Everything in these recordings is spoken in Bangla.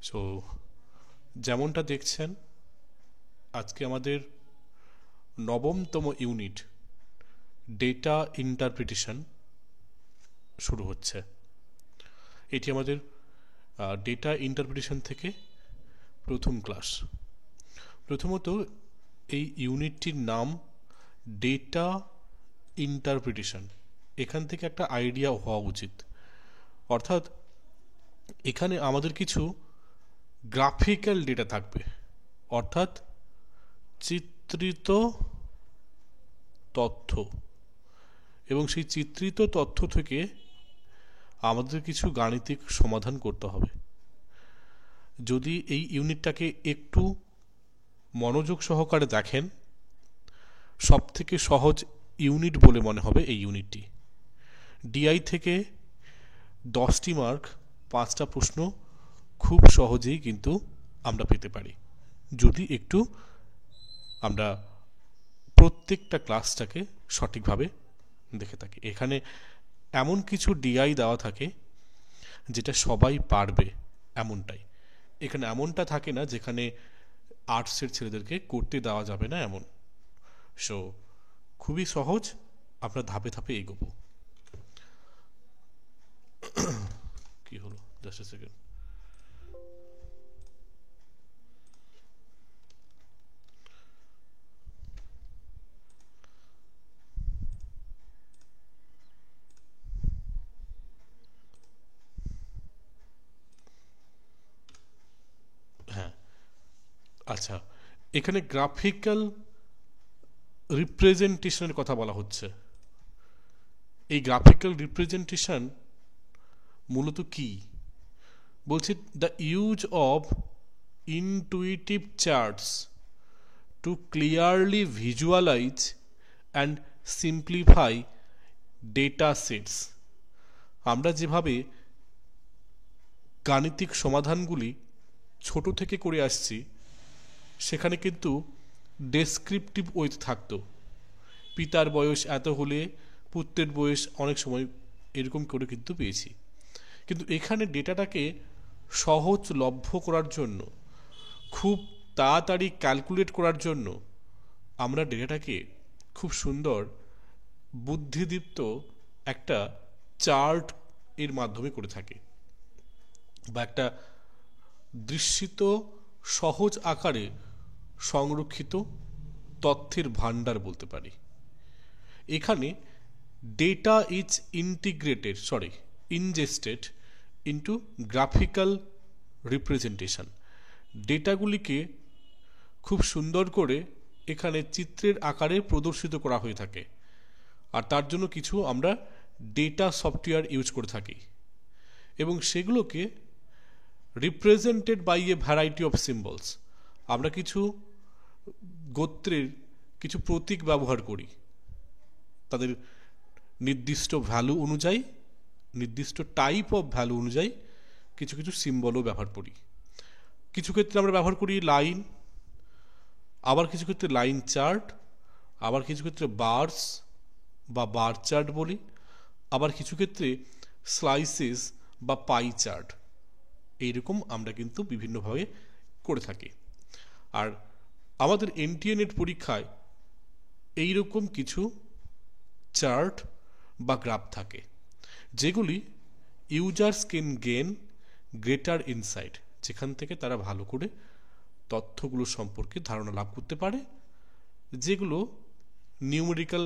সো যেমনটা দেখছেন আজকে আমাদের নবমতম ইউনিট ডেটা ইন্টারপ্রিটেশন শুরু হচ্ছে। এটি আমাদের ডেটা ইন্টারপ্রিটেশন থেকে প্রথম ক্লাস। প্রথমত এই ইউনিটটির নাম ডেটা ইন্টারপ্রিটেশন, এখান থেকে একটা আইডিয়া হওয়া উচিত। অর্থাৎ এখানে আমাদের কিছু গ্রাফিক্যাল ডেটা থাকবে, অর্থাৎ চিত্রিত তথ্য, এবং সেই চিত্রিত তথ্য থেকে আমাদের কিছু গাণিতিক সমাধান করতে হবে। যদি এই ইউনিটটাকে একটু মনোযোগ সহকারে দেখেন, সব থেকে সহজ ইউনিট বলে মনে হবে এই ইউনিটটি। ডিআই থেকে 10টি মার্ক, 5টা প্রশ্ন খুব সহজেই কিন্তু আমরা পেতে পারি যদি একটু আমরা প্রত্যেকটা ক্লাসটাকে সঠিকভাবে দেখে থাকি। এখানে এমন কিছু ডিআই দেওয়া থাকে যেটা সবাই পারবে এমনটাই। এখানে এমনটা থাকে না যেখানে আর্টসের ছেলেদেরকে করতে দেওয়া যাবে না এমন। সো খুবই সহজ, আমরা ধাপে ধাপে এগোবো। কি হলো, জাস্ট এ সেকেন্ড। হ্যাঁ, আচ্ছা, এখানে গ্রাফিক্যাল রিপ্রেজেন্টেশনের কথা বলা হচ্ছে। এই গ্রাফিক্যাল রিপ্রেজেন্টেশন মূলত কি বলছে? The use of intuitive charts to clearly visualize and simplify data sets. আমরা যেভাবে গাণিতিক সমাধানগুলি ছোট থেকে করে আসছি, সেখানে কিন্তু ডেসক্রিপটিভ ওয়েতে থাকতো। পিতার বয়স এত হলে পুত্রের বয়স অনেক সময় এরকম করে কিন্তু পেয়েছি। কিন্তু এখানে ডেটাটাকে সহজলভ্য করার জন্য, খুব তাড়াতাড়ি ক্যালকুলেট করার জন্য আমরা ডেটাটাকে খুব সুন্দর বুদ্ধিদীপ্ত একটা চার্ট এর মাধ্যমে করে থাকি, বা একটা দৃশ্যিত সহজ আকারে সংরক্ষিত তথ্যের ভান্ডার বলতে পারি। এখানে data is ingested into graphical representation. ডেটাগুলিকে খুব সুন্দর করে এখানে চিত্রের আকারে প্রদর্শিত করা হয়ে থাকে, আর তার জন্য কিছু আমরা ডেটা সফটওয়্যার ইউজ করে থাকি, এবং সেগুলোকে represented by a variety of symbols. আমরা কিছু গোত্রের কিছু প্রতীক ব্যবহার করি, তাদের নির্দিষ্ট ভ্যালু অনুযায়ী, নির্দিষ্ট টাইপ অফ ভ্যালু অনুযায়ী কিছু কিছু সিম্বলও ব্যবহার করি। কিছু ক্ষেত্রে আমরা ব্যবহার করি লাইন, আবার কিছু ক্ষেত্রে লাইন চার্ট, আবার কিছু ক্ষেত্রে বার্স বা বার চার্ট বলি, আবার কিছু ক্ষেত্রে স্লাইসেস বা পাই চার্ট। এইরকম আমরা কিন্তু বিভিন্নভাবে করে থাকি। আর আমাদের এনটিএ পরীক্ষায় এইরকম কিছু চার্ট বা গ্রাফ থাকে, যেগুলি users can gain greater insight, যেখান থেকে তারা ভালো করে তথ্যগুলো সম্পর্কে ধারণা লাভ করতে পারে, যেগুলো নিউমেরিক্যাল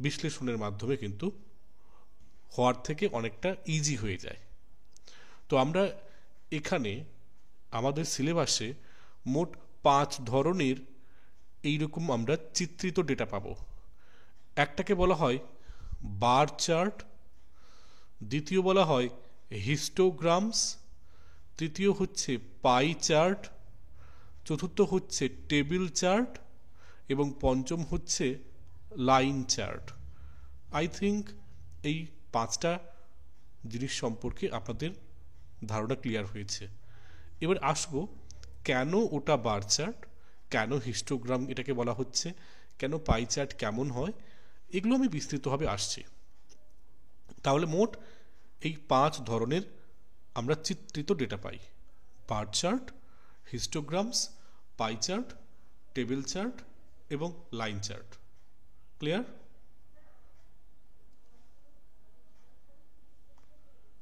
বিশ্লেষণের মাধ্যমে কিন্তু হওয়ার থেকে অনেকটা ইজি হয়ে যায়। তো আমরা এখানে আমাদের সিলেবাসে মোট 5 ধরনের এইরকম আমরা চিত্রিত ডেটা পাবো। একটাকে বলা হয় বার চার্ট, দ্বিতীয় বলা হয় হিস্টোগ্রামস, তৃতীয় হচ্ছে পাই চার্ট, চতুর্থ হচ্ছে টেবিল চার্ট, এবং পঞ্চম হচ্ছে লাইন চার্ট। আই থিঙ্ক এই 5টা জিনিস সম্পর্কে আপনাদের ধারণা ক্লিয়ার হয়েছে। এবার আসবো কেন ওটা বার চার্ট, কেন হিস্টোগ্রাম এটাকে বলা হচ্ছে, কেন পাই চার্ট কেমন হয়, এগুলো আমি বিস্তৃতভাবে আসছি। তাহলে মোট এই 5 ধরনের আমরা চিত্রিত ডেটা পাই, bar chart, histograms, pie chart, table chart এবং লাইন চার্ট। ক্লিয়ার?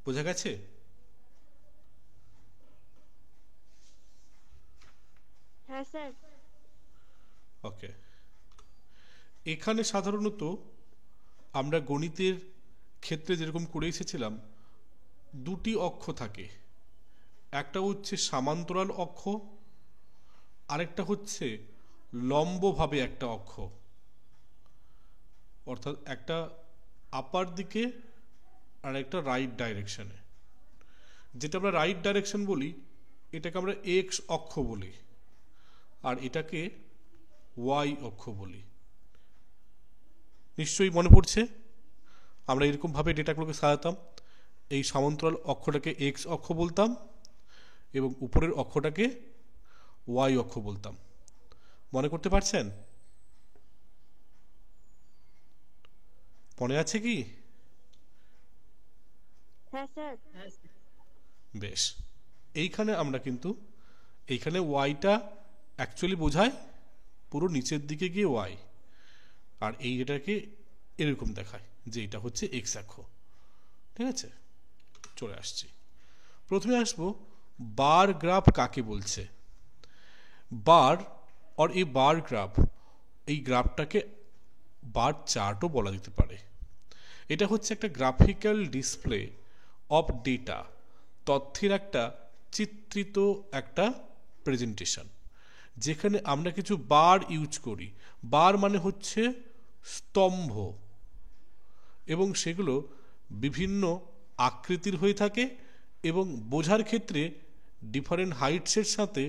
বোঝা গেছে? হ্যাঁ স্যার। ওকে, এখানে সাধারণত আমরা গণিতের ক্ষেত্রে যেরকম করে এসেছিলাম, দুটি অক্ষ থাকে, একটা হচ্ছে সমান্তরাল অক্ষ, আরেকটা হচ্ছে লম্বভাবে একটা অক্ষ, অর্থাৎ একটা আপার দিকে আর একটা রাইট ডাইরেকশনে। যেটা আমরা রাইট ডাইরেকশন বলি এটাকে আমরা এক্স অক্ষ বলি, আর এটাকে ওয়াই অক্ষ বলি। নিশ্চয়ই মনে পড়ছে আমরা এরকমভাবে ডেটাগুলোকে সাজাতাম। এই সমান্তরাল অক্ষটাকে এক্স অক্ষ বলতাম এবং উপরের অক্ষটাকে ওয়াই অক্ষ বলতাম। মনে করতে পারছেন? মনে আছে কি? হ্যাঁ স্যার। বেশ, এইখানে আমরা কিন্তু এইখানে ওয়াইটা অ্যাকচুয়ালি বোঝায় পুরো নিচের দিকে গিয়ে ওয়াই, আর এই এটাকে এরকম দেখায় যে এটা হচ্ছে এক্স অক্ষ। ঠিক আছে, চলে আসছি। প্রথমে আসবো বার গ্রাফ কাকে বলছে। বার আর এই বার গ্রাফ, এই গ্রাফটাকে বার চার্টও বলা যেতে পারে। এটা হচ্ছে একটা গ্রাফিক্যাল ডিসপ্লে অফ ডেটা, তথ্যের একটা চিত্রিত একটা প্রেজেন্টেশন, যেখানে আমরা কিছু বার ইউজ করি। বার মানে হচ্ছে স্তম্ভ, এবং সেগুলো বিভিন্ন আকৃতির হয়ে থাকে এবং বোঝার ক্ষেত্রে ডিফারেন্ট হাইটসের সাথে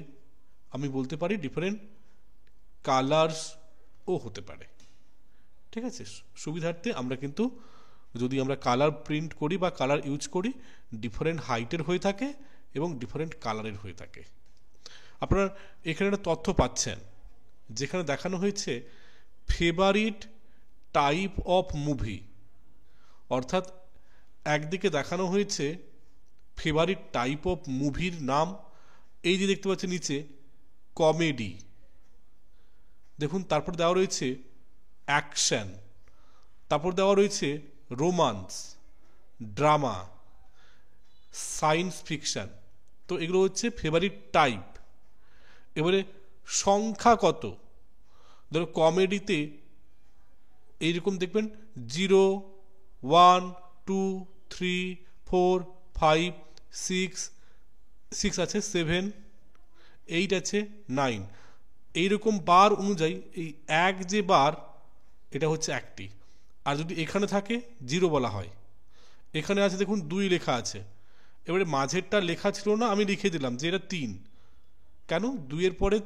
আমি বলতে পারি ডিফারেন্ট কালার্সও হতে পারে। ঠিক আছে, সুবিধার্থে আমরা কিন্তু যদি আমরা কালার প্রিন্ট করি বা কালার ইউজ করি, ডিফারেন্ট হাইটের হয়ে থাকে এবং ডিফারেন্ট কালারের হয়ে থাকে। আপনারা এখানে একটা তথ্য পাচ্ছেন যেখানে দেখানো হয়েছে ফেভারিট টাইপ অফ মুভি, অর্থাৎ একদিকে দেখানো হয়েছে ফেভারিট টাইপ অফ মুভির নাম, এই যে দেখতে পাচ্ছেন নিচে কমেডি, দেখুন তারপর দেওয়া রয়েছে অ্যাকশন, তারপর দেওয়া রয়েছে রোমান্স, ড্রামা, সায়েন্স ফিকশন। তো এগুলো হচ্ছে ফেভারিট টাইপ। এবারে সংখ্যা কত, ধরো কমেডিতে এইরকম দেখবেন 0, 1, 2, 3, 4, 5, 6 আছে, 7, 8 আছে, 9, এইরকম বার অনুযায়ী এই এক যে বার এটা হচ্ছে একটি। আর যদি এখানে থাকে 0 বলা হয়। এখানে আছে দেখুন 2 লেখা আছে, এবারে মাঝেরটা লেখা ছিল না, আমি লিখে দিলাম যে এটা 3। কেন? 2 এর পরে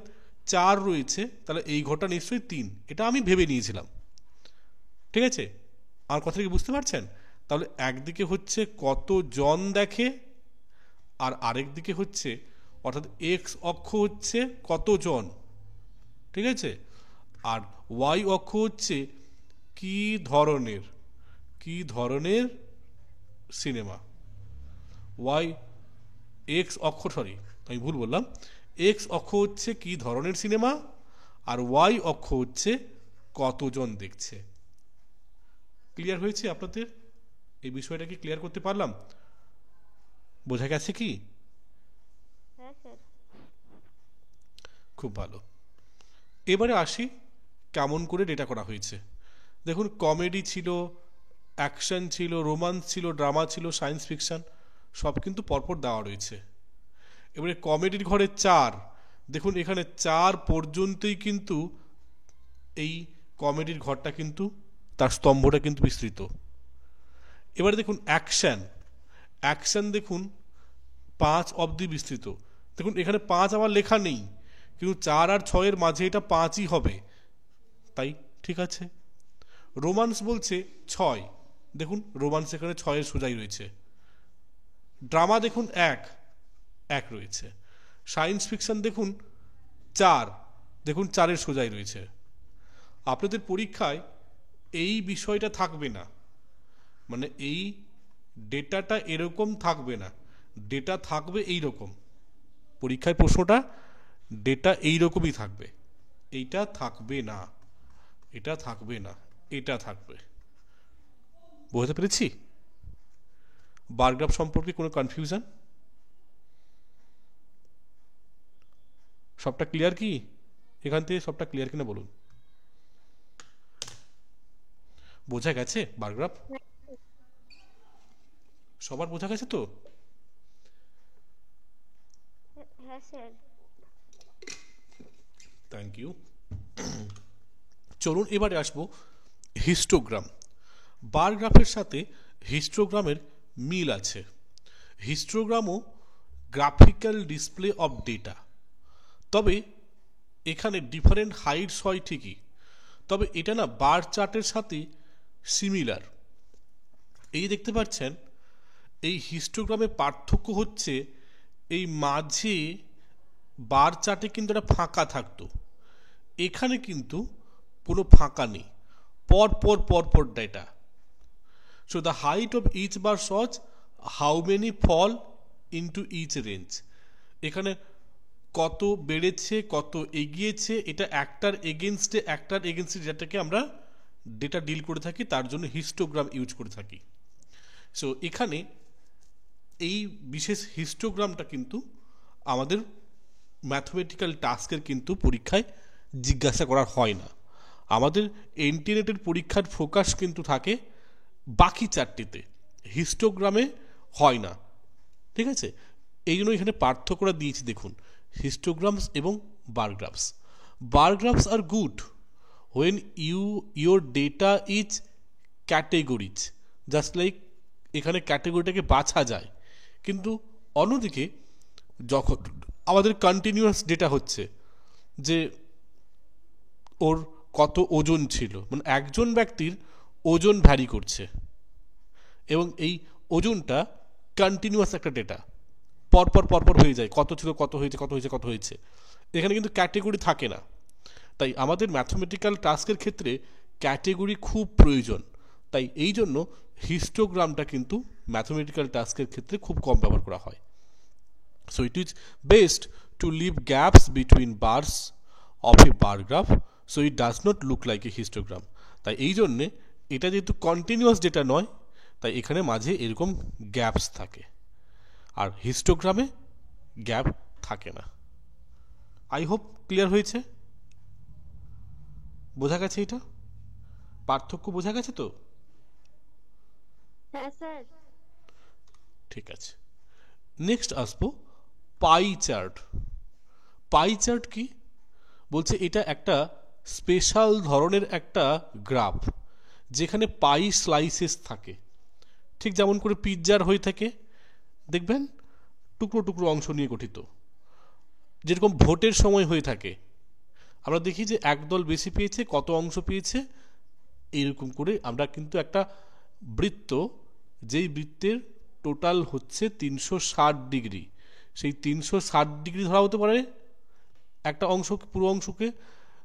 4 রয়েছে, তাহলে এই ঘরটা নিশ্চয়ই 3, এটা আমি ভেবে নিয়েছিলাম। ঠিক আছে, আর কথা কি বুঝতে পারছেন? তাহলে একদিকে হচ্ছে কতজন দেখে, আর আরেক দিকে হচ্ছে অর্থাৎ এক্স অক্ষ হচ্ছে কতজন। ঠিক আছে, আর ওয়াই অক্ষ হচ্ছে কি ধরনের সিনেমা। ওয়াই এক্স অক্ষ, সরি আমি ভুল বললাম, এক্স অক্ষ হচ্ছে কি ধরনের সিনেমা, আর ওয়াই অক্ষ হচ্ছে কতজন দেখছে। ক্লিয়ার হয়েছে আপনাদের? এই বিষয়টা কি ক্লিয়ার করতে পারলাম? বোঝা গেছে কি? হ্যাঁ স্যার। খুব ভালো। এবারে আসি কেমন করে ডেটা করা হয়েছে। দেখুন কমেডি ছিল, অ্যাকশন ছিল, রোমান্স ছিল, ড্রামা ছিল, সায়েন্স ফিকশন, সব কিন্তু পরপর দেওয়া রয়েছে। এবারে কমেডির ঘরে 4, দেখুন এখানে 4 পর্যন্তই কিন্তু এই কমেডির ঘরটা কিন্তু তার স্তম্ভটা কিন্তু বিস্তৃত। এবারে দেখুন অ্যাকশন দেখুন 5 অবধি বিস্তৃত। দেখুন এখানে 5 আবার লেখা নেই, কিন্তু 4 আর 6-এর মাঝে এটা 5ই হবে, তাই ঠিক আছে। রোমান্স বলছে 6, দেখুন রোমান্স এখানে 6-এর সোজাই রয়েছে। ড্রামা দেখুন 1 রয়েছে। সায়েন্স ফিকশন দেখুন 4, দেখুন 4-এর সোজাই রয়েছে। আপনাদের পরীক্ষায় এই বিষয়টা থাকবে না, মানে এই ডেটাটা এরকম থাকবে না ডেটা থাকবে এই রকম, পরীক্ষায় প্রশ্নটা ডেটা এই রকমই থাকবে, এইটা থাকবে না, এটা থাকবে না, এটা থাকবে। বুঝতে পেরেছি? বার গ্রাফ সম্পর্কে কোনো কনফিউশন? সবটা ক্লিয়ার কি? এখান থেকে সবটা ক্লিয়ার কিনা বলুন। বোঝা গেছে বার গ্রাফ? সবার বোঝা গেছে তো? হ্যাঁ স্যার। Thank you. চলুন এবারে আসবো হিস্টোগ্রাম। বার গ্রাফের সাথে হিস্টোগ্রামের মিল আছে। হিস্টোগ্রামও গ্রাফিক্যাল ডিসপ্লে অফ ডেটা, তবে এখানে ডিফারেন্ট হাইটস হয় ঠিকই, তবে এটা না বার চার্টের সাথে সিমিলার। এই দেখতে পাচ্ছেন এই হিস্টোগ্রামে পার্থক্য হচ্ছে এই মাঝে বার চার্টে কিন্তু একটা ফাঁকা থাকতো, এখানে কিন্তু কোনো ফাঁকা নেই, পর পর পর পর data. So the height of each bar shows how many fall into each range. এখানে কত বেড়েছে কত এগিয়েছে, এটা একটার এগেনস্টে যেটাকে আমরা ডেটা ডিল করে থাকি, তার জন্য হিস্টোগ্রাম ইউজ করে থাকি। সো এখানে এই বিশেষ হিস্টোগ্রামটা কিন্তু আমাদের ম্যাথমেটিক্যাল টাস্কের কিন্তু পরীক্ষায় জিজ্ঞাসা করা হয় না। আমাদের ইন্টারনেটের পরীক্ষার ফোকাস কিন্তু থাকে বাকি চারটিতে, হিস্টোগ্রামে হয় না। ঠিক আছে, এই জন্য এখানে পার্থক্যটা দিয়েছি দেখুন, হিস্টোগ্রামস এবং bar graphs. Bar graphs are good when your data is categories, just like এখানে ক্যাটেগরিটাকে বাছা যায়, কিন্তু অন্যদিকে যখন আমাদের কন্টিনিউয়াস ডেটা হচ্ছে যে ওর কত ওজন ছিল, মানে একজন ব্যক্তির ওজন ভ্যারি করছে এবং এই ওজনটা কন্টিনিউয়াস একটা ডেটা, পরপর পরপর হয়ে যায়, কত ছিল কত হয়েছে কত হয়েছে কত হয়েছে, এখানে কিন্তু ক্যাটেগরি থাকে না। তাই আমাদের ম্যাথমেটিক্যাল টাস্কের ক্ষেত্রে ক্যাটেগরি খুব প্রয়োজন, তাই এই জন্য হিস্টোগ্রামটা কিন্তু ম্যাথমেটিক্যাল টাস্কের ক্ষেত্রে খুব কম ব্যবহার করা হয়। So it is best to leave gaps between bars of a bar graph so it does not look like a histogram. তাই এই জন্যে এটা যেহেতু কন্টিনিউয়াস ডেটা নয়, তাই এখানে মাঝে এরকম গ্যাপস থাকে, আর হিস্টোগ্রামে গ্যাপ থাকে না। আই হোপ ক্লিয়ার হয়েছে, বোঝা গেছে, এটা পার্থক্য বোঝা গেছে তো? হ্যাঁ স্যার। ঠিক আছে, নেক্সট আসবো পাই চার্ট। পাই চার্ট কি বলছে, এটা একটা স্পেশাল ধরনের একটা গ্রাফ যেখানে পাই স্লাইসেস থাকে, ঠিক যেমন করে পিৎজার হয়ে থাকে, দেখবেন টুকরো টুকরো অংশ নিয়ে গঠিত, যেরকম ভোটের সময় হয়ে থাকে, আমরা দেখি যে একদল বেশি পেয়েছে, কত অংশ পেয়েছে, এইরকম করে আমরা কিন্তু একটা বৃত্ত, যেই বৃত্তের টোটাল হচ্ছে 360 ডিগ্রি, সেই 360 ডিগ্রি ধরা হতে পারে একটা অংশ, পুরো অংশকে,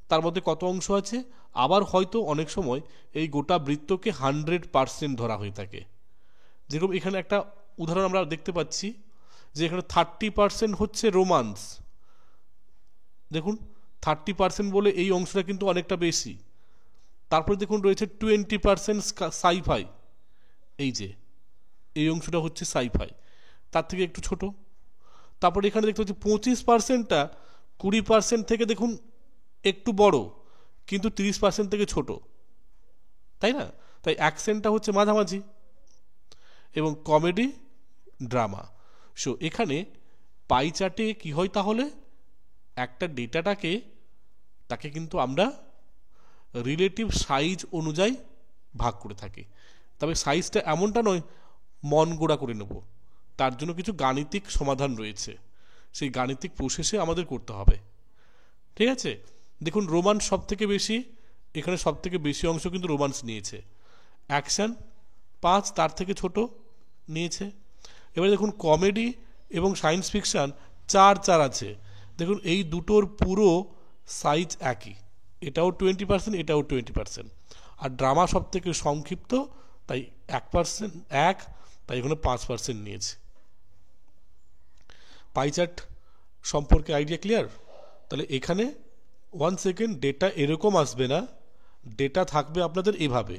তার মধ্যে কত অংশ আছে, আবার হয়তো অনেক সময় এই গোটা বৃত্তকে 100% ধরা হয়ে থাকে। যেরকম এখানে একটা উদাহরণ আমরা দেখতে পাচ্ছি যে এখানে 30% হচ্ছে রোমান্স, দেখুন 30% বলে এই অংশটা কিন্তু অনেকটা বেশি। তারপরে দেখুন রয়েছে 20% সাইফাই, এই যে এই অংশটা হচ্ছে সাইফাই, তার থেকে একটু ছোট। তারপরে এখানে দেখতে পাচ্ছি 25%টা 20% থেকে দেখুন একটু বড়, কিন্তু 30% থেকে ছোট, তাই না? তাই অ্যাকশনটা হচ্ছে মাঝামাঝি, এবং কমেডি ড্রামা। সো এখানে পাই চার্টে কি হয় তাহলে, একটা ডেটাটাকে তাকে কিন্তু আমরা রিলেটিভ সাইজ অনুযায়ী ভাগ করে থাকি, তবে সাইজটা এমনটা নয় মন গোড়া করে নেব, তার জন্য কিছু গাণিতিক সমাধান রয়েছে, সেই গাণিতিক প্রসেসে আমাদের করতে হবে। ঠিক আছে, দেখুন রোমান্স সব থেকে বেশি, এখানে সব থেকে বেশি অংশ কিন্তু রোমান্স নিয়েছে। অ্যাকশন 5, তার থেকে ছোট নিয়েছে। এবারে দেখুন কমেডি এবং সায়েন্স ফিকশন 4 আছে, দেখুন এই দুটোর পুরো সাইজ একই, এটাও 20%, এটাও 20%। আর ড্রামা সব থেকে সংক্ষিপ্ত, তাই 1%, তাই এখানে 5% নিয়েছে। পাই চার্ট সম্পর্কে আইডিয়া ক্লিয়ার? তাহলে এখানে 1 সেকেন্ড ডেটা এরকম আসবে না, ডেটা থাকবে আপনাদের এভাবে,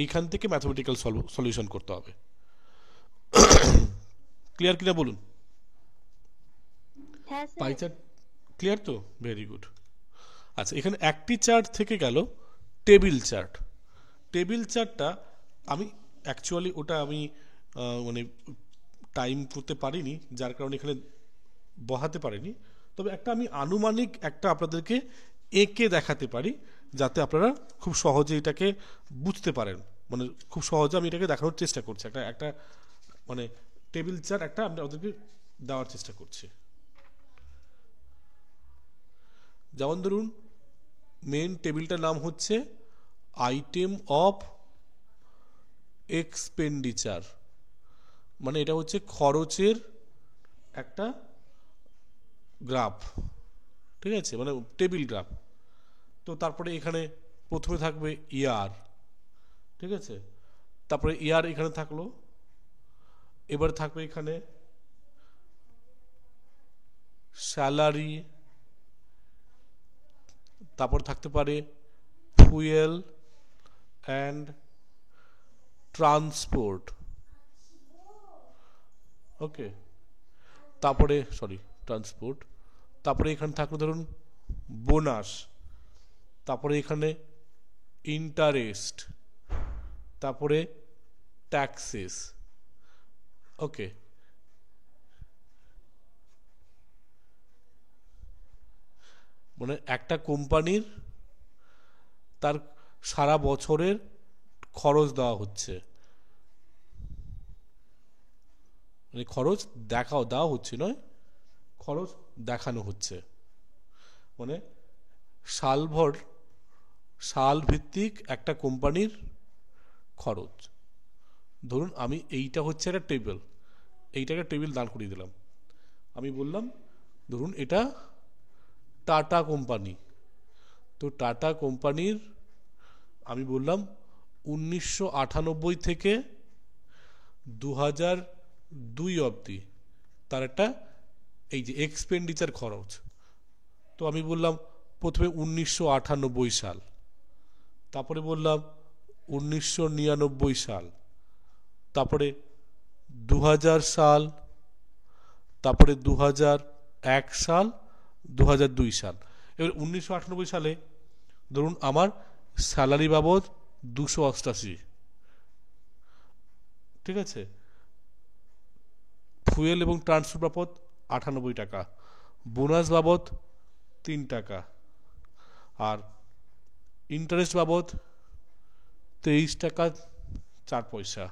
এইখান থেকে ম্যাথমেটিক্যাল সলিউশন করতে হবে। ক্লিয়ার কিনা বলুন? হ্যাঁ পাই স্যার। চার্ট ক্লিয়ার তো? Very good. আচ্ছা, এখানে একটি চার্ট থেকে গেল টেবিল চার্ট। টেবিল চার্টটা আমি অ্যাকচুয়ালি ওটা আমি মানে টাইম করতে পারিনি, যার কারণে এখানে বহাতে পারিনি। তবে একটা আমি আনুমানিক একটা আপনাদেরকে এঁকে দেখাতে পারি, যাতে আপনারা খুব সহজে এটাকে বুঝতে পারেন। মানে খুব সহজে আমি এটাকে দেখানোর চেষ্টা করছি, একটা একটা মানে টেবিল চার্ট একটা আমি আপনাদেরকে দেওয়ার চেষ্টা করছি। যেমন ধরুন, মেন টেবিলটার নাম হচ্ছে আইটেম অফ এক্সপেন্ডিচার, মানে এটা হচ্ছে খরচের একটা গ্রাফ, ঠিক আছে, মানে টেবিল গ্রাফ। তো তারপরে এখানে প্রথমে থাকবে ইয়ার, ঠিক আছে, তারপরে ইয়ার এখানে থাকলো, এবার থাকবে এখানে স্যালারি, তারপর থাকতে পারে ফুয়েল অ্যান্ড ট্রান্সপোর্ট, ওকে, তারপরে ট্রান্সপোর্ট, তারপরে এখানে থাকলো ধরুন বোনাস, তারপরে এখানে ইন্টারেস্ট, তারপরে ট্যাক্সেস, ওকে। মানে একটা কোম্পানির তার সারা বছরের খরচ দেওয়া হচ্ছে, মানে খরচ দেওয়া হচ্ছে নয়, খরচ দেখানো হচ্ছে, মানে সালভর সাল ভিত্তিক একটা কোম্পানির খরচ। ধরুন আমি এইটা হচ্ছে একটা টেবিল, এইটাকে টেবিল দান করিয়ে দিলাম, আমি বললাম ধরুন এটা টাটা কোম্পানি, তো টাটা কোম্পানির আমি বললাম 1998 থেকে 2002 অবধি তার একটা এই যে এক্সপেন্ডিচার খরচ। তো আমি বললাম প্রথমে 1998 সাল, তারপরে বললাম 1999 সাল, তারপরে 2000 সাল, তারপরে 2001 সাল, 2002 সাল। এবার 1998 সালে ধরুন আমার স্যালারি বাবদ 288, ঠিক আছে, ফুয়েল এবং ট্রান্সপোর্ট বাবদ 98 টাকা, বোনাস বাবদ 3 টাকা, আর ইন্টারেস্ট বাবদ 23 টাকা 4 পয়সা,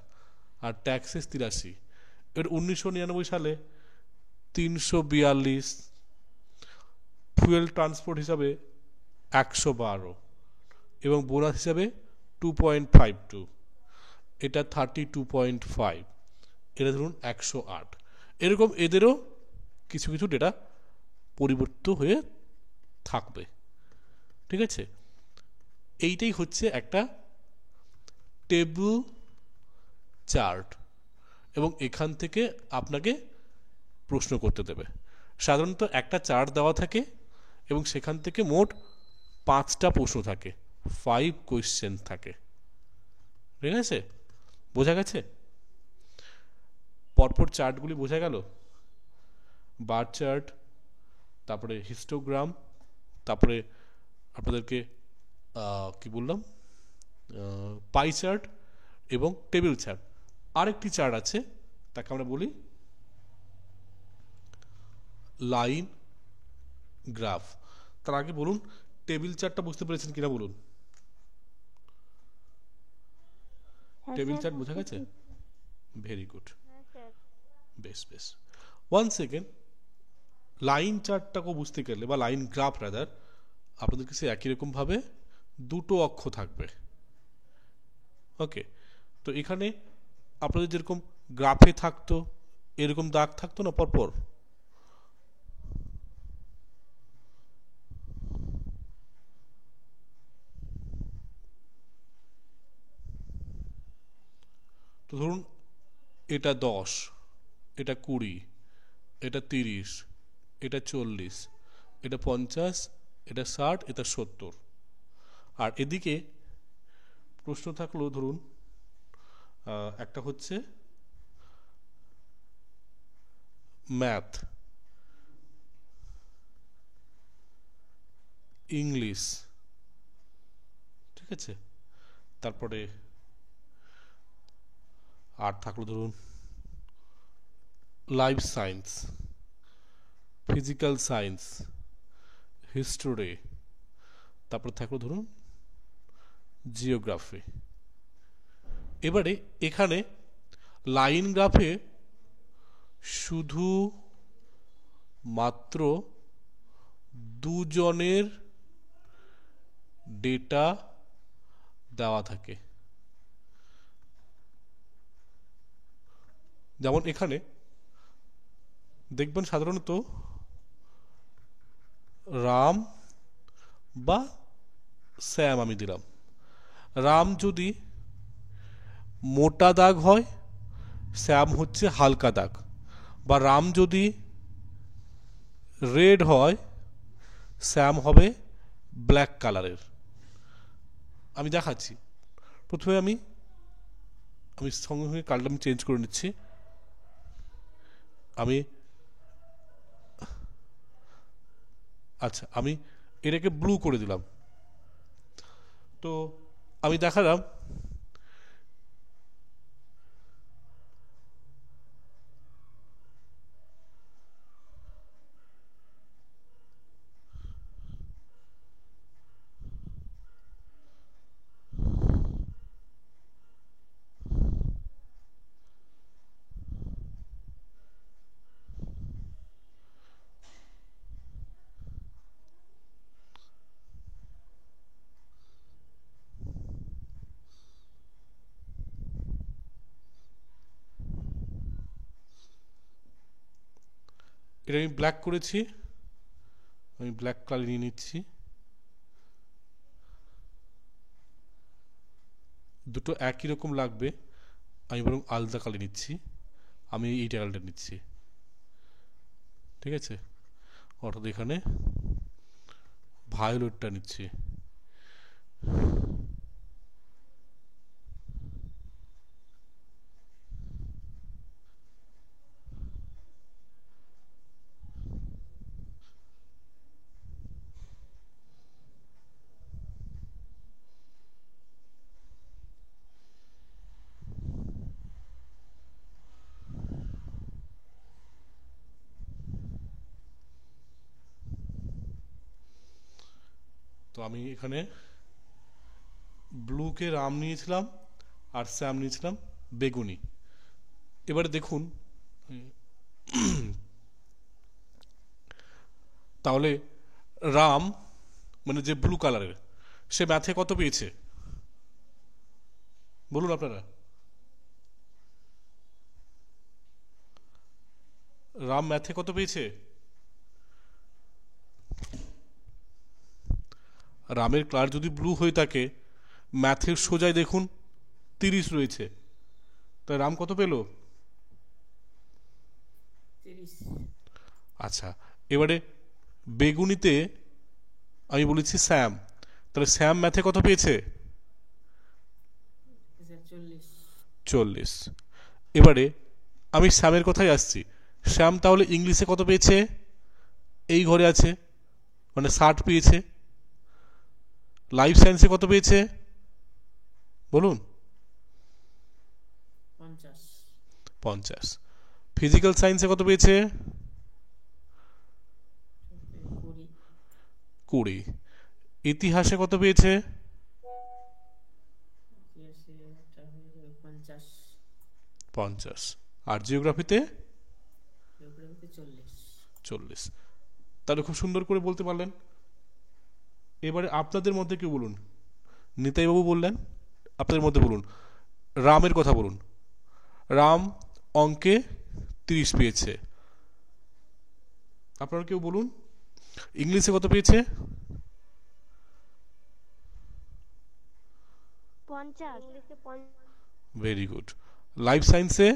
আর ট্যাক্সেস 83। এর 1999 সালে 342, ফুয়েল ট্রান্সপোর্ট হিসাবে 112 এবং বোনাস হিসাবে 2.52, এটা 32.5, এটা ধরুন 108। এরকম এদেরও কিছু কিছু ডেটা পরিবর্তিত হয়ে থাকবে, ঠিক আছে। এইটাই হচ্ছে একটা টেবিল চার্ট, এবং এখান থেকে আপনাকে প্রশ্ন করতে দেবে। সাধারণত একটা চার্ট দেওয়া থাকে এবং সেখান থেকে মোট 5টা প্রশ্ন থাকে, 5 কোয়েশ্চেন থাকে, ঠিক আছে? বোঝা গেছে? পরপর চার্টগুলি বোঝা গেল? বার চার্ট, তারপরে হিস্টোগ্রাম, তারপরে আপনাদেরকে কি বললাম, পাই চার্ট এবং টেবিল চার্ট। আরেকটি চার্ট আছে, তাকে আমরা বলি লাইন গ্রাফ। তার আগে বলুন টেবিল চার্টটা বুঝতে পেরেছেন কিনা বলুন। টেবিল চার্ট বোঝা গেছে? ভেরি গুড, বেশ বেশ। 1 সেকেন্ড, লাইন চার্টটাকে বুঝতে গেলে বা লাইন গ্রাফ রাদার, আপনাদেরকে সে একই রকম ভাবে দুটো অক্ষ থাকবে, ওকে। তো এখানে আপনাদের যেরকম গ্রাফে থাকতো এরকম দাগ থাকতো না পরপর, তো ধরুন এটা 10, এটা 20, এটা 30, এটা 40, এটা 50, এটা 60, এটা 70। আর এদিকে প্রশ্ন থাকলো, ধরুন একটা হচ্ছে ম্যাথ, ইংলিশ, ঠিক আছে, তারপরে আর থাকলো ধরুন life science, physical science, history, তারপর থাকলো ধরুন জিওগ্রাফি। এবারে এখানে লাইন গ্রাফে শুধু মাত্র দুজনের ডেটা দেওয়া থাকে। যেমন এখানে দেখবেন সাধারণত রাম বা শ্যাম আমি দিলাম। রাম যদি মোটা দাগ হয়, শ্যাম হচ্ছে হালকা দাগ, বা রাম যদি রেড হয়, শ্যাম হবে ব্ল্যাক কালারের। আমি দেখাচ্ছি। প্রথমে আমি সঙ্গে সঙ্গে কালারটা আমি চেঞ্জ করে নিচ্ছি। আমি এটাকে ব্লু করে দিলাম। তো আমি দেখালাম এটা আমি ব্ল্যাক করেছি। আমি ব্ল্যাক কালার নিয়ে নিচ্ছি। দুটো একই রকম লাগবে, আমি বরং আলাদা কালার নিচ্ছি। আমি এই কালারটা নিচ্ছি, ঠিক আছে। অর্থাৎ এখানে ভায়োলেটটা নিচ্ছি। তো আমি এখানে ব্লুকে রাম নিয়েছিলাম আর শ্যাম নিয়েছিলাম বেগুনি। এবারে দেখুন, তাহলে রাম মানে যে ব্লু কালারের, সে ম্যাথে কত পেয়েছে বলুন আপনারা? রাম ম্যাথে কত পেয়েছে? রামের কালার যদি ব্লু হয়ে থাকে, ম্যাথের সোজায় দেখুন 30 রয়েছে, তাই রাম কত পেল? 30। আচ্ছা, এবারে বেগুনিতে আমি বলেছি শ্যাম, তাহলে শ্যাম ম্যাথে কত পেয়েছে? 40। এবারে আমি শ্যামের কথাই আসছি। শ্যাম তাহলে ইংলিশে কত পেয়েছে? এই ঘরে আছে, মানে 60 পেয়েছে। লাইফ সায়েন্সে কত পেয়েছে বলুন? 50। ফিজিক্যাল সায়েন্সে কত পেয়েছে? 20। ইতিহাসে কত পেয়েছে? 50। আর জিওগ্রাফিতে 40। তাহলে খুব সুন্দর করে বলতে পারলেন। এবারে আপনাদের মধ্যে কেউ বলুন। নিতাইবাবু বললেন, আপনাদের মধ্যে বলুন রামের কথা বলুন। রাম অঙ্কে 30 পেয়েছে। আপনারা কেউ বলুন ইংলিশে কত পেয়েছে? 50। Very good. লাইফ সায়েন্সে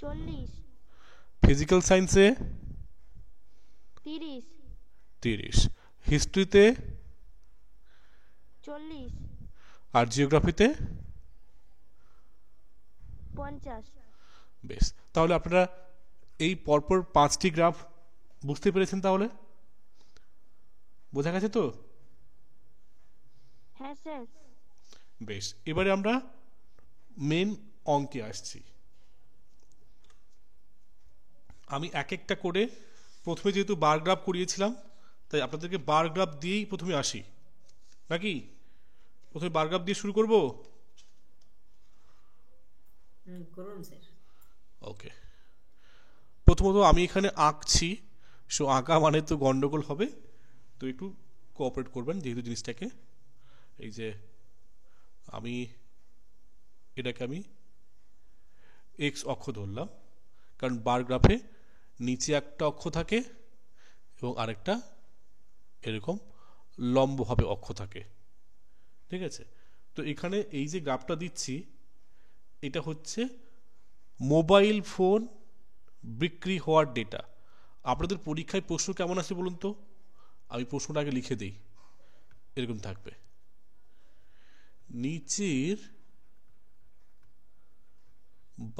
40। ফিজিক্যাল সায়েন্সে 30, 30, হিস্ট্রিতে 40, আর জিওগ্রাফিতে 50। বেশ, তাহলে আপনারা এই পরপর 5টি গ্রাফ বুঝতে পেরেছেন, তাহলে বোঝা গেছে তো? হ্যাঁ স্যার। বেশ, এবারে আমরা মেন অঙ্কে আসছি। আমি এক একটা করে প্রথমে যেহেতু বার গ্রাফ করিয়েছিলাম, তাই আপনাদেরকে বার গ্রাফ দিয়েই প্রথমে আসি, নাকি প্রথমে বার গ্রাফ দিয়ে শুরু করব? করুন স্যার। ওকে, প্রথমত আমি এখানে আঁকছি, সো আঁকা মানে তো গন্ডগোল হবে, তো একটু কোঅপারেট করবেন যেহেতু জিনিসটাকে, এই যে আমি এটাকে আমি এক্স অক্ষ ধরলাম, কারণ বার গ্রাফে নিচে একটা অক্ষ থাকে এবং আরেকটা এরকম লম্বভাবে অক্ষ থাকে, ঠিক আছে? তো এখানে এই যে গ্রাফটা দিচ্ছি, এটা হচ্ছে মোবাইল ফোন বিক্রি হওয়ার ডেটা। আপনাদের পরীক্ষায় প্রশ্ন কেমন আসে বলুন তো? আমি প্রশ্নটা আগে লিখে দিই, এরকম থাকবে, নিচের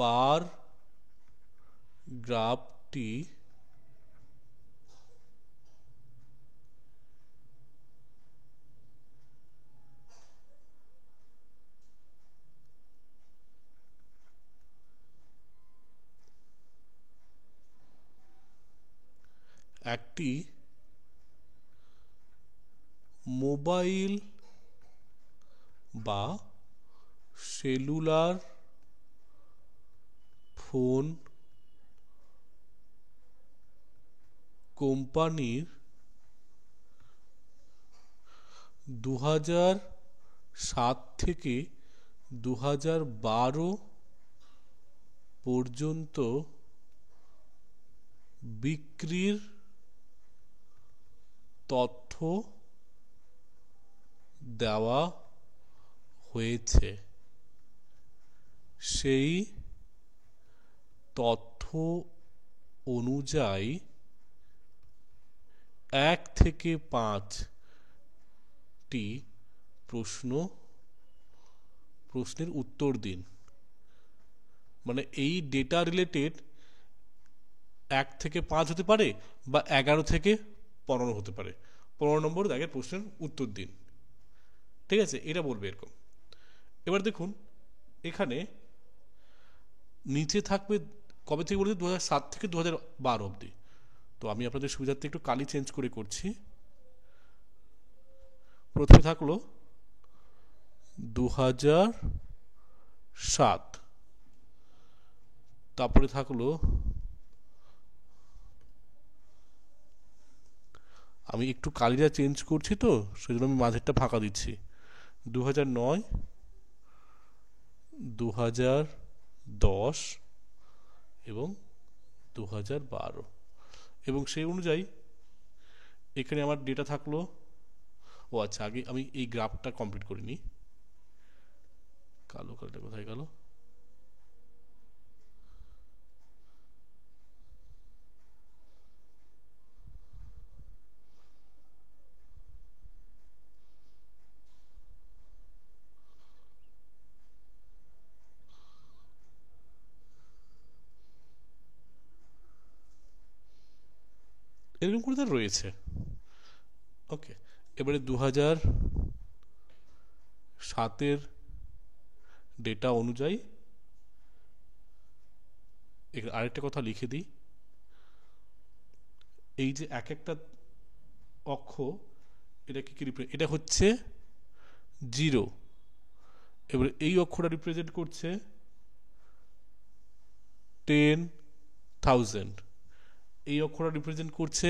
বার গ্রাফটি একটি মোবাইল বা সেলুলার ফোন কোম্পানির 2007 থেকে 2012 পর্যন্ত বিক্রির তথ্য দেওয়া হয়েছে। সেই তথ্য অনুযায়ী 1 থেকে 5টি প্রশ্নের উত্তর দিন। মানে এই ডেটা রিলেটেড 1 থেকে 5 হতে পারে বা 11 থেকে 15 হতে পারে। 15 নম্বর দাগের প্রশ্নের উত্তর দিন, ঠিক আছে? এটা বলবে এরকম। এবার দেখুন এখানে নিচে থাকবে কবে থেকে বলতে 2007 থেকে 2012 অবধি। তো আমি আপনাদের সুবিধার্থে একটু কালি চেঞ্জ করে করছি। প্রথমে থাকলো 2007, তারপরে থাকলো, আমি একটু কালিটা চেঞ্জ করছি তো সেজন্য আমি মাঝেরটা ফাঁকা দিচ্ছি, 2009, 2010 এবং 2012, এবং সেই অনুযায়ী এখানে আমার ডেটা থাকলো। ও আচ্ছা, আগে আমি এই গ্রাফটা কমপ্লিট করিনি, কালো কালিটা কোথায় গেল? এরকম করে তার রয়েছে। ওকে, এবারে 2007-এর ডেটা অনুযায়ী এখানে আরেকটা কথা লিখে দিই, এই যে এক একটা অক্ষ, এটা কি এটা হচ্ছে 0, এবারে এই অক্ষটা রিপ্রেজেন্ট করছে 10,000, এই অক্ষরটা রিপ্রেজেন্ট করছে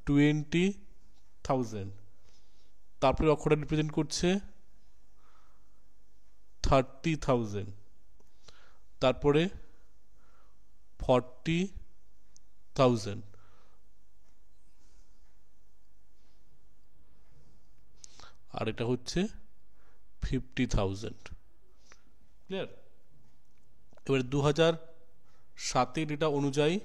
20,000, তারপরে অক্ষরটা রিপ্রেজেন্ট করছে 30,000, তারপরে 40,000, আর এটা হচ্ছে 50,000। ক্লিয়ার? এবার 7 ডেটা অনুযায়ী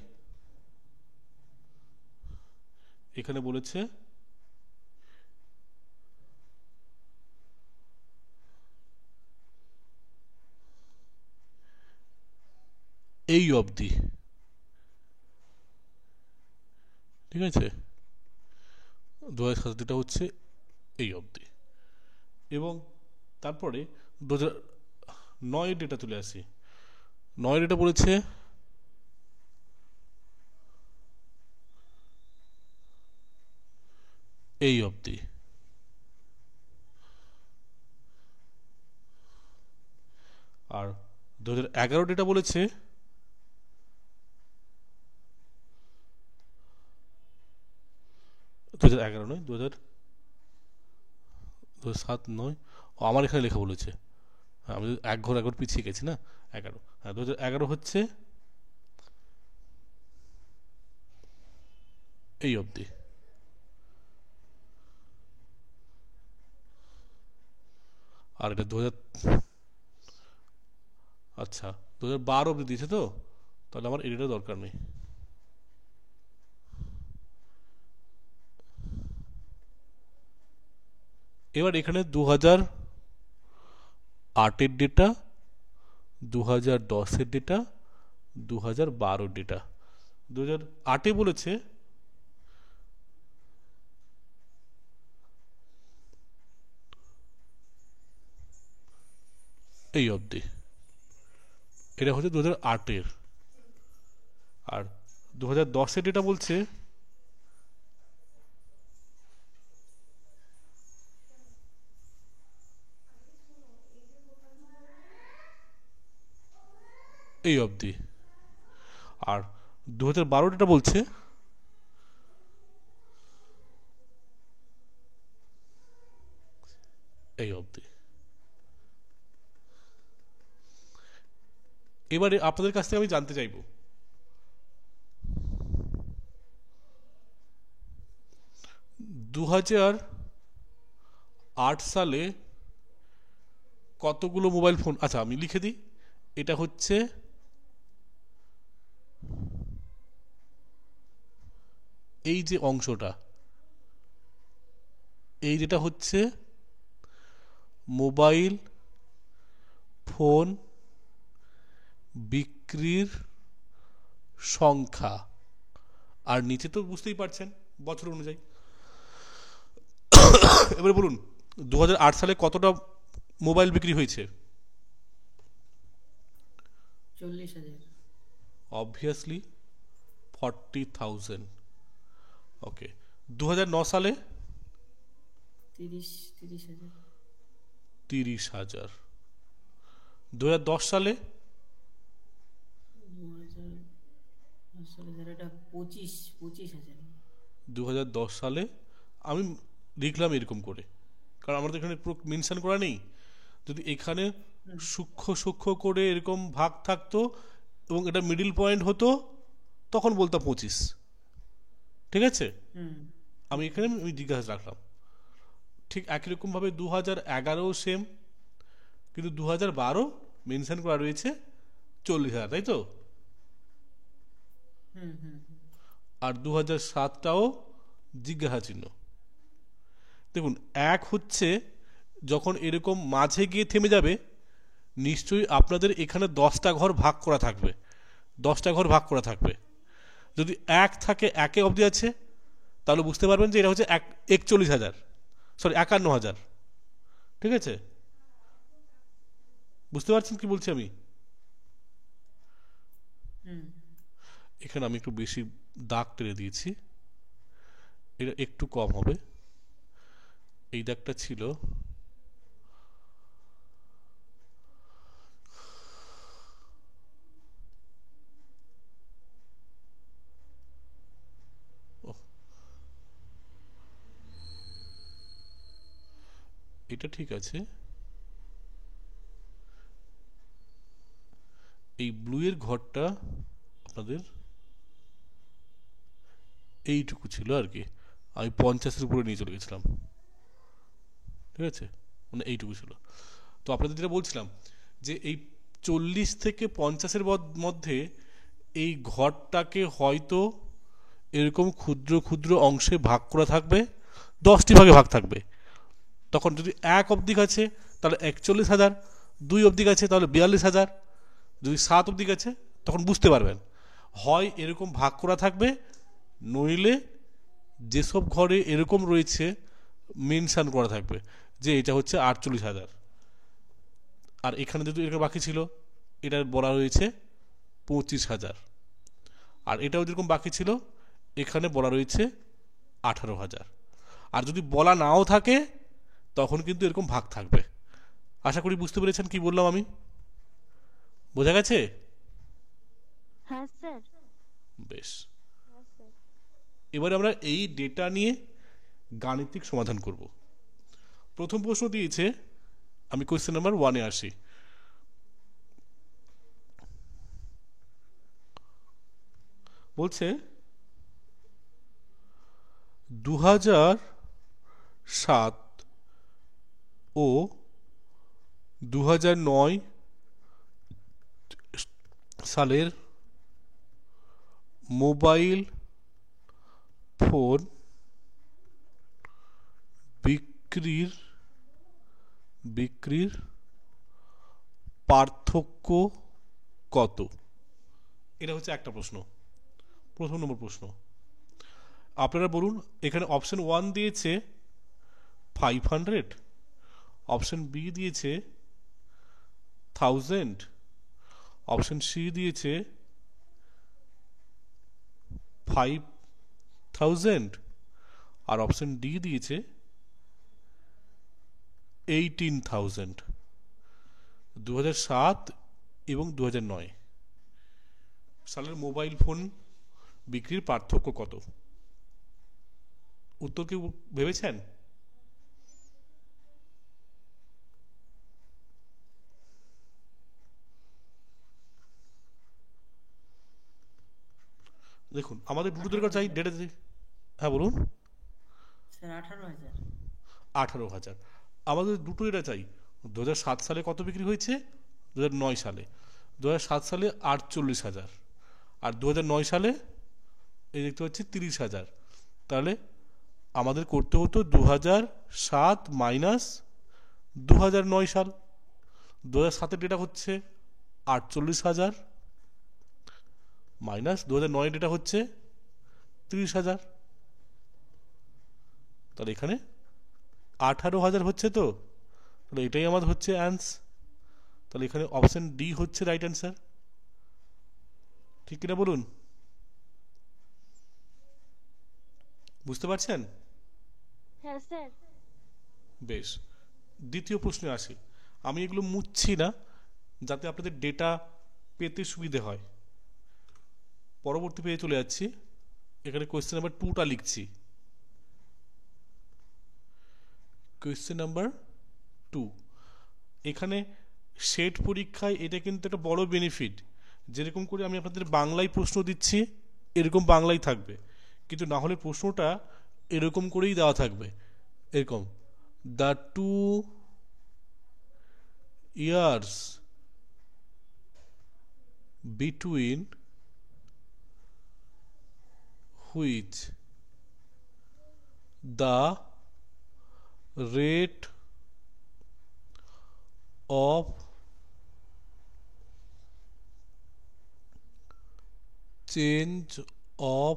এখানে বলেছে এই অবধি, ঠিক আছে, 2007 ডেটা হচ্ছে এই অবধি। এবং তারপরে 2009 ডেটা চলে আসি। 9 ডেটা বলেছে এই অবধি। আর 2011 ডেটা বলেছে নয়, 2007 নয়, আমার এখানে লেখা বলেছে, হ্যাঁ আমি এক ঘর পিছিয়ে গেছি না, 11, হ্যাঁ 2011 হচ্ছে এই অবধি। আর এটা 2000, আচ্ছা 2012 অবধি দিয়েছে, তো তাহলে আমার এডিটা দরকার নেই। এবার এখানে 2008-এর ডেটা, 2010-এর ডেটা, 2012-এর ডেটা। 2008-এ বলেছে এই অবধি, এটা হচ্ছে 2008-এর। আর 2010-এর ডেটা বলছে এই অবধি। আর 2012 ডেটা বলছে এই অবধি। এবারে আপনাদের কাছ থেকে আমি জানতে চাইব 2008 সালে কতগুলো মোবাইল ফোন, আচ্ছা আমি লিখে দিই, এটা হচ্ছে এই যে অংশটা, এই যেটা হচ্ছে মোবাইল ফোন বিক্রির সংখ্যা, আর নিচে তো বুঝতেই পারছেন বছর অনুযায়ী। এবারে বলুন 2008 সালে কতটা মোবাইল বিক্রি হয়েছে? 40,000। অবভিয়াসলি 40,000। ওকে, 2009 সালে 30,000। 30,000। 2010 সালে 2010 সালে স্যার এটা 25,000। 2010 সালে আমি লিখলাম এরকম করে, কারণ আমার তো এখানে পুরো মেনশন করা নেই। যদি এখানে সূক্ষ্ম সূক্ষ্ম করে এরকম ভাগ থাকতো এবং এটা মিডিল পয়েন্ট হতো তখন বলতাম 25, ঠিক আছে। আমি এখানে আমি জিজ্ঞাসা রাখলাম। ঠিক একই রকমভাবে 2011 সেম, কিন্তু 2012 মেনশন করা রয়েছে 40,000, তাই তো। আর 2007টাও জিজ্ঞাসা চিহ্ন। দেখুন, এক হচ্ছে যখন এরকম মাঝে গিয়ে থেমে যাবে, নিশ্চয়ই আপনাদের এখানে 10টা ঘর ভাগ করা থাকবে, 10টা ঘর ভাগ করা থাকবে। যদি এক থাকে, একে অবধি আছে, তাহলে বুঝতে পারবেন যে এটা হচ্ছে 41,000, সরি 51,000, ঠিক আছে। বুঝতে পারছেন কি বলছি আমি? এখানে আমি একটু বেশি দাগ টেনে দিয়েছি, এটা একটু কম হবে। এই দাগটা ছিল এটা, ঠিক আছে। এই ব্লু এর ঘরটা আপনাদের এইটুকু ছিল আর কি, আমি 50-এর উপরে নিয়ে চলে গেছিলাম, ঠিক আছে, মানে এইটুকু ছিল। তো আপনাদের যেটা বলছিলাম যে এই 40 থেকে 50-এর মধ্যে এই ঘরটাকে হয়তো এরকম ক্ষুদ্র ক্ষুদ্র অংশে ভাগ করা থাকবে, 10টি ভাগে ভাগ থাকবে। তখন যদি 1 অবধি আছে তাহলে 41,000, 2 অবধি আছে তাহলে 42,000, যদি 7 অবধি আছে তখন বুঝতে পারবেন হয় এরকম ভাগ করা থাকবে, নইলে যেসব ঘরে এরকম রয়েছে মেনশান করা থাকবে যে এটা হচ্ছে 48,000। আর এখানে যেহেতু এরকম বাকি ছিল, এটা বলা রয়েছে 25,000। আর এটাও যেরকম বাকি ছিল এখানে বলা রয়েছে 18,000। আর যদি বলা নাও থাকে তখন কিন্তু এরকম ভাগ থাকবে। আশা করি বুঝতে পেরেছেন কি বললাম আমি, বোঝা গেছে? হ্যাঁ স্যার। বেশ, হ্যাঁ স্যার। এবারে আমরা এই ডেটা নিয়ে গাণিতিক সমাধান করব। প্রথম প্রশ্ন দিয়েছে, আমি কোয়েশ্চেন নাম্বার 1-এ আসি। বলছে 2007 ও 2009 সালের মোবাইল ফোন বিক্রির পার্থক্য কত? এটা হচ্ছে একটা প্রশ্ন, প্রথম নম্বর প্রশ্ন। আপনারা বলুন, এখানে অপশন 1 দিয়েছে 500, অপশন বি দিয়েছে 1000, অপশন সি দিয়েছে 5000, আর অপশন ডি দিয়েছে 18,000। 2007 এবং 2009 সালের মোবাইল ফোন বিক্রির পার্থক্য কত? উত্তর কি ভেবেছেন? দেখুন, আমাদের দুটো দরকার চাই ডেটা। হ্যাঁ বলুন। স্যার 18,000। 18,000। আমাদের দুটো ডেটা চাই, 2007 সালে কত বিক্রি হয়েছে, 2009 সালে। 2007 সালে 48,000, আর 2009 সালে এই দেখতে পাচ্ছি 30,000। তাহলে আমাদের করতে হতো 2007 মাইনাস 2009 সাল। 2007-এর ডেটা হচ্ছে 48,000 মাইনাস 2009 ডেটা হচ্ছে 30,000। তাহলে এখানে 18,000 হচ্ছে, তো তাহলে এটাই আমাদের হচ্ছে তাহলে এখানে অপশন ডি হচ্ছে রাইট অ্যান্সার। ঠিক কিনা বলুন, বুঝতে পারছেন? হ্যাঁ স্যার। বেশ, দ্বিতীয় প্রশ্নে আসি। আমি এগুলো মুছছি না যাতে আপনাদের ডেটা পেতে সুবিধে হয়। পরবর্তী পেজে চলে যাচ্ছি, এখানে কোয়েশ্চেন নাম্বার 2টা লিখছি। কোয়েশ্চেন নাম্বার 2, এখানে সেট পরীক্ষায় এটা কিন্তু একটা বড় বেনিফিট। যেরকম করে আমি আপনাদের বাংলায় প্রশ্ন দিচ্ছি এরকম বাংলায় থাকবে, কিন্তু না হলে প্রশ্নটা এরকম করেই দেওয়া থাকবে, এরকম the 2 years between which the rate of change of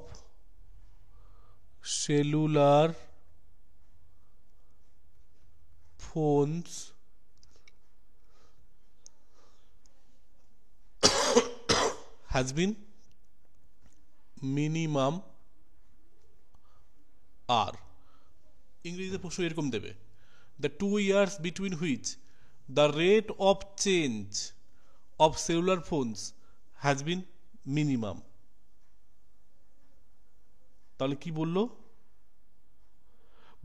cellular phones has been minimum আর ইংরেজিতে প্রশ্ন এরকম দেবে, the 2 years between which the rate of change of cellular phones has been minimum। তাহলে কি বলল?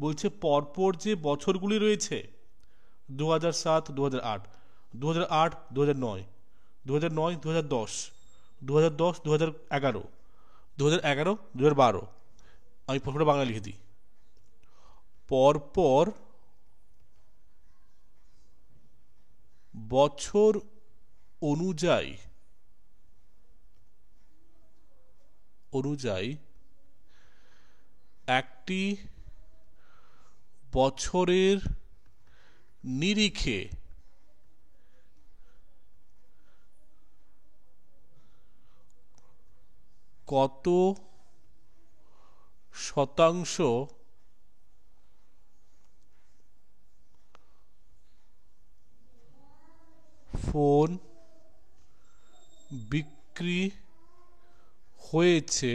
বলছে পরপর যে বছরগুলি রয়েছে 2007, 2008, 2008, 2009, 2009, 2010, 2010, 2011, 2011, 2012। আমি প্রশ্নটা বাংলা লিখে দিই। পরপর বছর অনুযায়ী অনুযায়ী একটি বছরের নিরিখে কত শতাংশ ফোন বিক্রি হয়েছে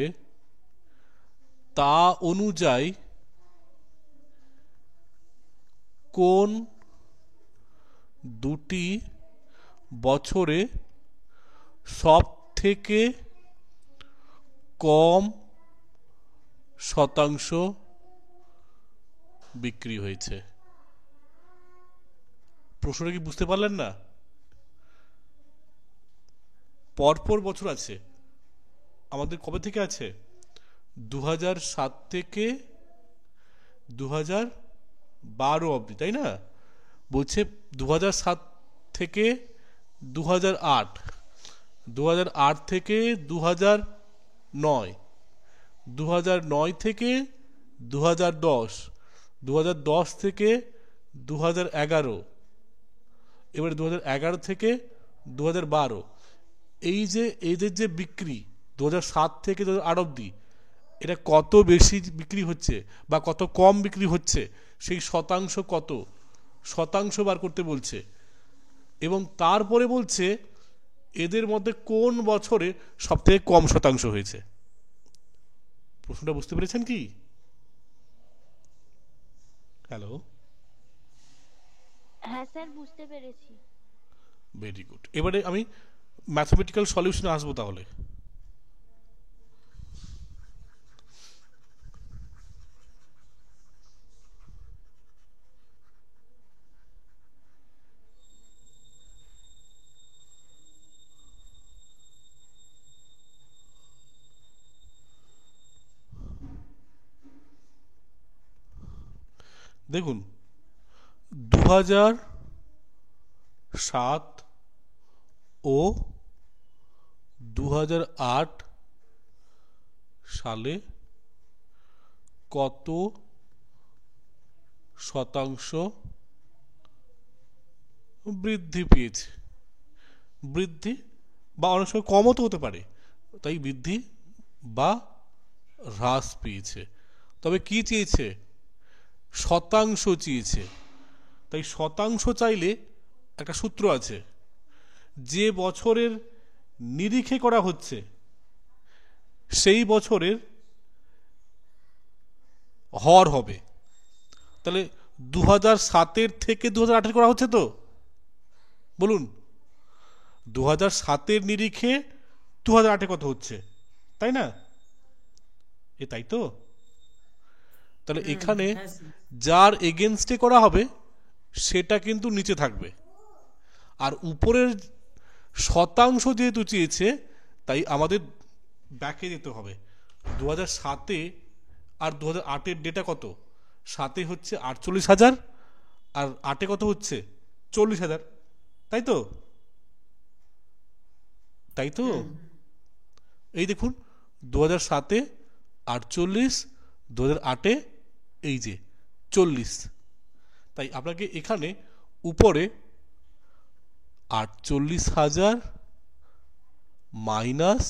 তা অনুযায়ী কোন দুটি বছরে সব থেকে কম শতাংশ বিক্রি হয়েছে? প্রশ্নটা কি বুঝতে পারলেন না? পরপর বছর আছে আমাদের, কবে থেকে আছে? 2007 থেকে 2012 অবধি, তাই না? বলছে 2007 থেকে 2008, 2008 থেকে 2009, 2009 থেকে 2010, 2010 থেকে 2011, এবারে 2011 থেকে 2012। এই যে এদের যে বিক্রি 2007 থেকে 2008 অবধি, এটা কত বেশি বিক্রি হচ্ছে বা কত কম বিক্রি হচ্ছে, সেই শতাংশ কত, শতাংশ বার করতে বলছে। এবং তারপরে বলছে এদের মধ্যে কোন বছরে সব থেকে কম শতাংশ হয়েছে। প্রশ্নটা বুঝতে পেরেছেন কি? হ্যালো, হ্যাঁ স্যার, বুঝতে পেরেছি। Very good. এবারে আমি ম্যাথমেটিক্যাল সলিউশনে আসবো তাহলে। দেখুন, 2007 ও 2008 সালে কত শতাংশ বৃদ্ধি পেয়েছে? বৃদ্ধি বা অনেক সময় কমও তো হতে পারে, তাই বৃদ্ধি বা হ্রাস পেয়েছে। তবে কি চেয়েছে? শতাংশ চেয়েছে। তাই শতাংশ চাইলে একটা সূত্র আছে, যে বছরের নিরিখে করা হচ্ছে সেই বছরের হর হবে। তাহলে 2007 থেকে 2008 করা হচ্ছে তো, বলুন 2007 নিরিখে 2008 কত হচ্ছে, তাই না? তাই তো। তাহলে এখানে হ্যাঁ স্যার। যার এগেনস্টে করা হবে সেটা কিন্তু নিচে থাকবে, আর উপরের শতাংশ যেহেতু চেয়েছে তাই আমাদের ব্যাকে যেতে হবে। 2007 আর 2008 ডেটা কত? 7 হচ্ছে 48,000 আর 8 কত হচ্ছে? 40,000, তাই তো? তাই তো। এই দেখুন, 2007 48, 2008 এই যে 40। তাই আপনাকে এখানে উপরে 48,000 মাইনাস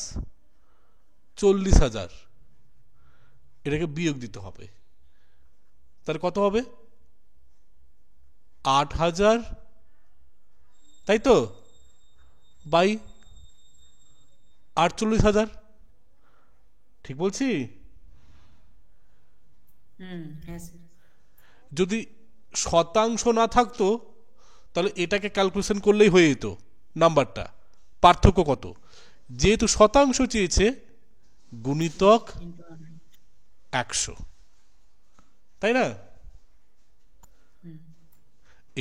40,000 এটাকে বিয়োগ দিতে হবে। তাহলে কত হবে? 8,000, তাই তো, বাই 48,000। ঠিক বলছি? হ্যাঁ স্যার। যদি শতাংশ না থাকতো তাহলে এটাকে ক্যালকুলেশন করলেই হয়ে যেত নাম্বারটা। পার্থক্য কত? যেহেতু শতাংশ চেয়েছে, গুণিতক 100, তাই না?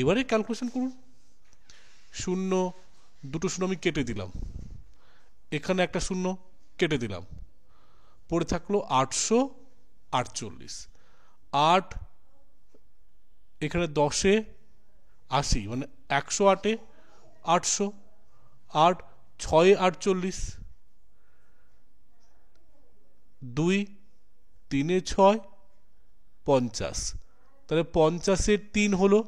এবারে ক্যালকুলেশন করুন। শূন্য, দুটো শূন্য আমি কেটে দিলাম, এখানে একটা শূন্য কেটে দিলাম, পড়ে থাকলো 848। 8 এখানে 10-এ 80, মানে 108-এ 800, 8 6-এ 48, 2 3 6 50, তাহলে 50-এর 3 হলো,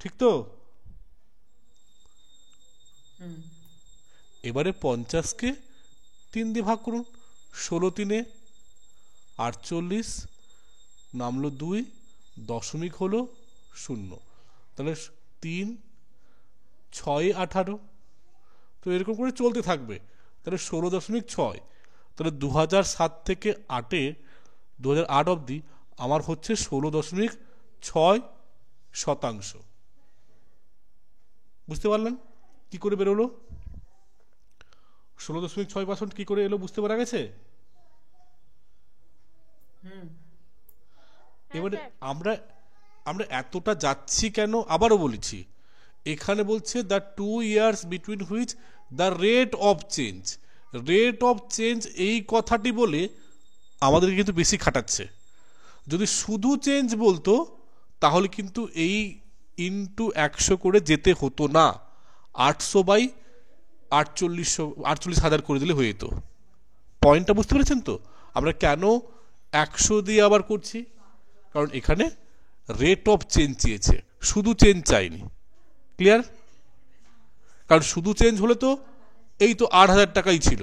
ঠিক তো? হুম এবারে 50-কে 3 দিয়ে ভাগ করুন, 16 3 48, নামলো 2, দশমিক হলো 0, তাহলে 3 6 18, তো এরকম করে চলতে থাকবে। তাহলে 16.6, তাহলে 2007 থেকে 2008 অবধি আমার হচ্ছে 16.6%। বুঝতে পারলেন কি করে বেরোলো? 16.6% কি করে এলো বুঝতে পারা গেছে? হুম হ্যাঁ এবারে স্যার। আমরা আমরা এতটা যাচ্ছি কেন আবারও বলেছি, এখানে বলছে the 2 years between which the rate of change, rate of change এই কথাটি বলে আমাদেরকে কিন্তু বেশি খাটাচ্ছে। যদি শুধু চেঞ্জ বলতো তাহলে কিন্তু এই ইনটু 100 করে যেতে হতো না, 800/4800 করে দিলে হয়ে যেত। পয়েন্টটা বুঝতে পেরেছেন তো? আমরা কেন 100 দিয়ে আবার করছি? কারণ এখানে রেট অফ চেঞ্জ চেয়েছে, শুধু চেঞ্জ চাইনি। ক্লিয়ার? কারণ শুধু চেঞ্জ হলে তো এই তো 8,000 টাকাই ছিল,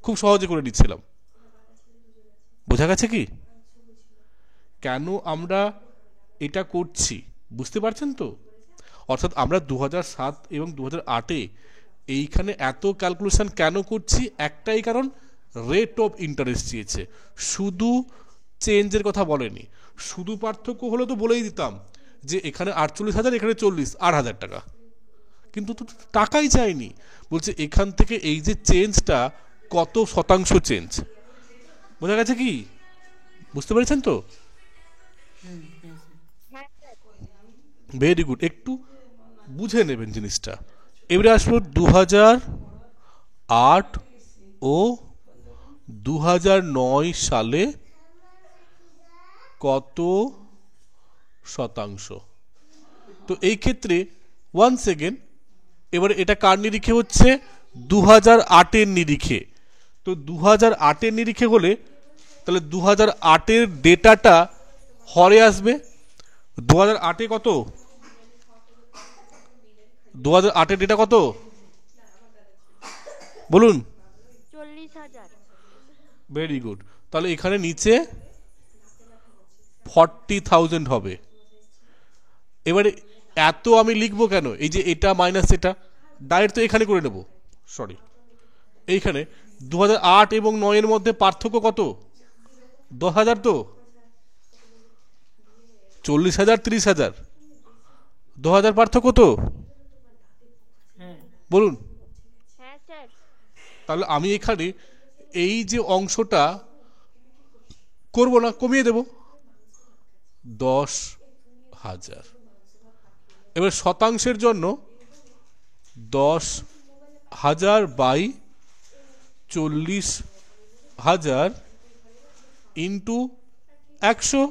খুব সহজে করে নিচ্ছিলাম। বোঝা গেছে কি কেন আমরা এটা করছি? বুঝতে পারছেন তো? অর্থাৎ আমরা 2007 এবং 2008-এ এইখানে এত ক্যালকুলেশন কেন করছি? একটাই কারণ, রেট অফ ইন্টারেস্ট চেয়েছে, শুধু চেঞ্জের কথা বলেনি। শুধু পার্থক্য হলে তো বলেই দিতাম যে এখানে 48,000, এখানে 40, 8,000 টাকা, কিন্তু তো টাকাই চাইনি। বলছে এখান থেকে এই যে চেঞ্জটা কত শতাংশ চেঞ্জ। বোঝা গেছে কি? বুঝতে পেরেছেন তো? হুম হ্যাঁ স্যার। হ্যাঁ স্যার। ভেরি গুড, একটু বুঝে নেবেন জিনিসটা। এবারে আসবো 2008 ও 2009 সালে কত শতাংশ। তো এই ক্ষেত্রে ওয়ান সেকেন্ড, এবারে এটা কার নিরিখে হচ্ছে? 2008-এর নিরিখে। তো 2008-এর নিরিখে হলে তাহলে 2008-এর ডেটাটা হরে আসবে। 2008-এ কত? 2008-এর ডেটা কত বলুন? 40,000। ভেরি গুড, তাহলে এখানে নিচে 40,000 হবে। এবারে এত আমি লিখবো কেন? এই যে এটা মাইনাস এটা ডাইরেক্ট তো এখানে করে নেব, সরি এইখানে 2008 এবং 9-এর মধ্যে পার্থক্য কত? 10,000। তো 40,000 30,000, 2,000 পার্থক্য তো, হ্যাঁ বলুন? হ্যাঁ স্যার। তাহলে আমি এখানে এই যে অংশটা করব না, কমিয়ে দেব 10,000। এবার শতাংশের জন্য 10,000/40,000 ইন্টু 100,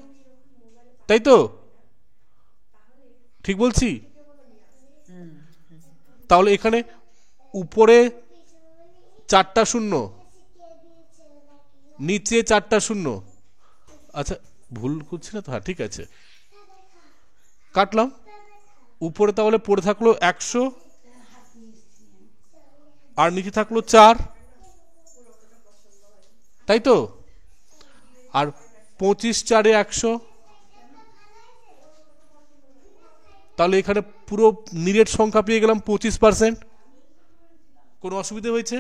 তাই তো? ঠিক বলছি? হুম তাহলে এখানে উপরে 4টা শূন্য, নিচে 4টা শূন্য। আচ্ছা ভুল করছি না তো? হ্যাঁ ঠিক আছে, কাটলাম। উপরে তাহলে পড়ে থাকলো 100, আর নিচে থাকলো 4, তাই তো? আর 25 4-এ 100, তাহলে এখানে পুরো নিরেট সংখ্যা পেয়ে গেলাম 25%। কোনো অসুবিধা হয়েছে?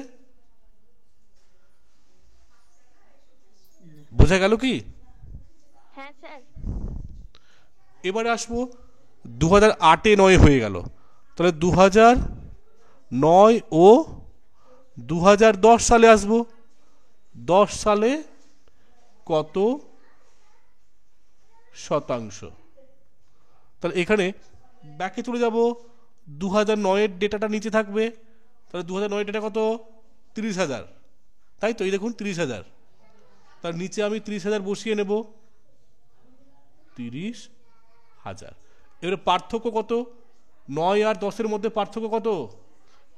বোঝা গেল কি? হ্যাঁ স্যার। এবারে আসবো 2008-এ 9 হয়ে গেল, তাহলে 2009 ও 2010 সালে আসবো। 10 সালে কত শতাংশ? তাহলে এখানে ব্যাকে চলে যাব, 2009-এর ডেটাটা নিচে থাকবে, তাহলে 2009-এর ডেটা কত? 30,000, তাই তো? এই দেখুন 30,000, তার নিচে আমি 30,000 বসিয়ে নেব, 30,000। এবারে পার্থক্য কত? 9 আর 10-এর মধ্যে পার্থক্য কত?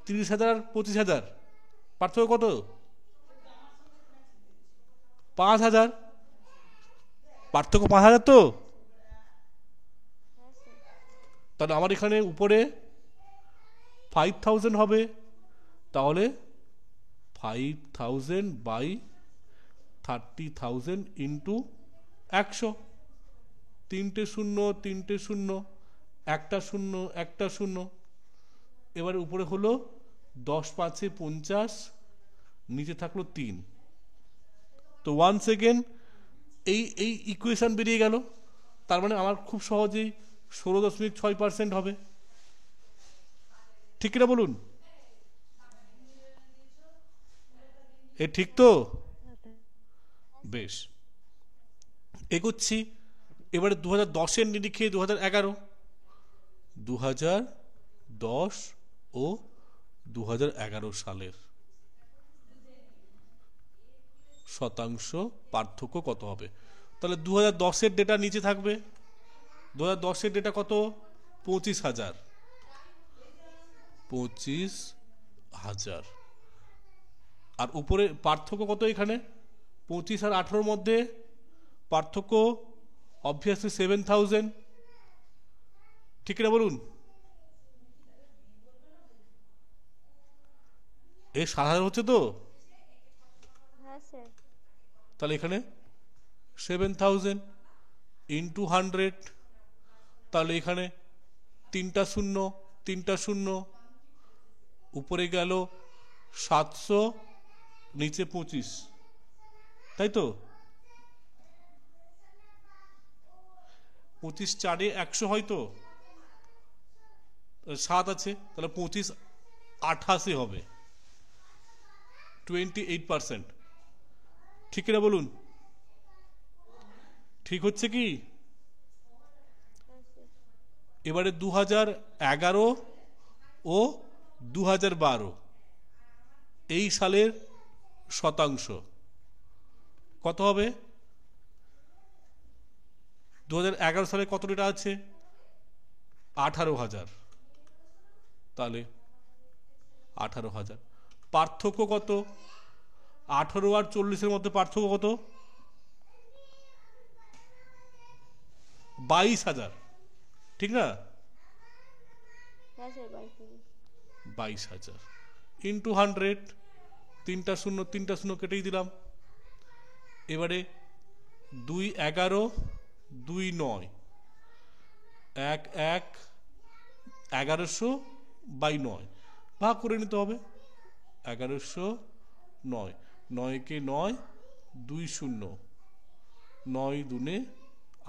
30,000 আর 25,000, পার্থক্য কত? 5,000, পার্থক্য 5,000 তো। হ্যাঁ স্যার। তাহলে আমার এখানে উপরে 5,000 হবে, তাহলে 5,000 বাই 30,000 ইন্টু 100, 3টে শূন্য 3টে শূন্য, একটা শূন্য একটা শূন্য, এবারে উপরে হলো 10 5 50, নিচে থাকলো 3। তো 1 সেকেন্ড এই এই ইকুয়েশন বেরিয়ে গেল। তার মানে আমার খুব সহজেই 16.6% হবে। ঠিক কিনা বলুন? এ ঠিক তো? বেশ, এগোচ্ছি। এবারে 2010-এর নিরিখে 2011, 2010 ও 2011 সালের শতাংশ পার্থক্য কত হবে। তাহলে 2010-এর ডেটা নিচে থাকবে। 2010-এর ডেটা কত? 25,000, 25,000। আর উপরে পার্থক্য কত? এখানে 25 আর 18-র মধ্যে পার্থক্য অবভিয়াসলি 7,000। ঠিক না বলুন? এই 7,000 হচ্ছে তো? হ্যাঁ স্যার। তাহলে এখানে 7,000 ইন্টু 100, তাহলে এখানে 3টা শূন্য 3টা শূন্য, উপরে গেল 700, নিচে 25, তাই তো? 25 4-এ 100 হয়তো 7 আছে, তাহলে 25 88 হবে, 28%। ঠিক না বলুন? ঠিক হচ্ছে কি? হ্যাঁ স্যার। এবারে 2011 ও 2012 এই সালের শতাংশ কত হবে? 2011 সালে কত ডেটা আছে? 18,000, তাহলে 18,000। পার্থক্য কত? 18 আর 40-এর মধ্যে পার্থক্য কত? 22,000, ঠিক না? হ্যাঁ স্যার, 22,000 ইন্টু 100, 3টা শূন্য 3টা শূন্য কেটেই দিলাম। এবারে 2 11, 2 9, 1 1, 1100 বাই 9 ভাগ করে নিতে হবে। 1100 9, 9-কে 9, 2 0, 9 দুনে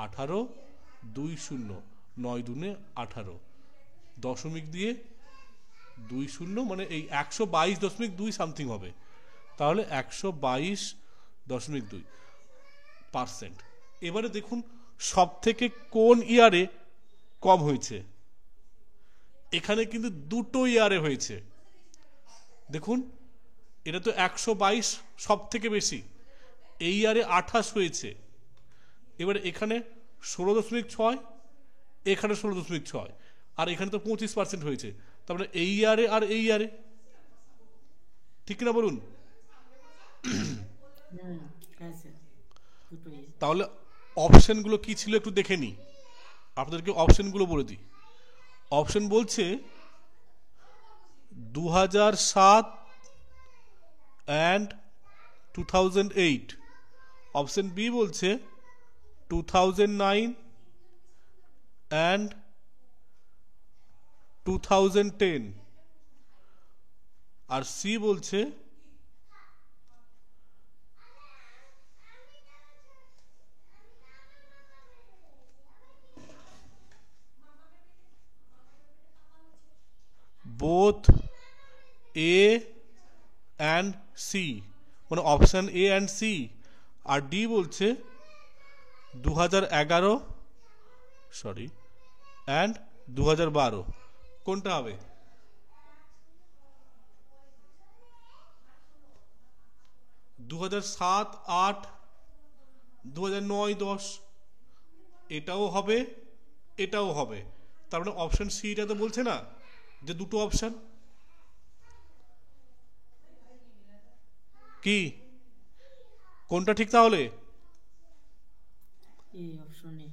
18, 2 0, 9 দুনে 18, দশমিক দিয়ে 2 0, মানে এই 122.2 সামথিং হবে। তাহলে 122.2%। এবারে দেখুন সব থেকে কোন ইয়ারে কম হয়েছে। এখানে কিন্তু দুটো ইয়ারে হয়েছে। দেখুন এটা তো 122 সব থেকে বেশি, এই ইয়ারে 28 হয়েছে। এবারে এখানে 16.6, এখানে 16.6, আর এখানে তো 25% হয়েছে। তারপরে এই ইয়ারে আর এই ইয়ারে, ঠিক না বলুন? তাহলে অপশনগুলো কি ছিল একটু দেখে নি, আপনাদেরকে অপশনগুলো বলে দিই। অপশন বলছে 2007 and 2008, অপশন বি বলছে 2009 and 2010, আর সি বলছে বোথ এ অ্যান্ড সি, মানে অপশন এ অ্যান্ড সি। আর ডি বলছে 2011 অ্যান্ড 2012। কোনটা হবে? দু 2007 8, 2009 10, এটাও হবে এটাও হবে। তার মানে অপশন সিটা তো বলছে না যে দুটো অপশন কি কোনটা ঠিক তাহলে? এই অপশনে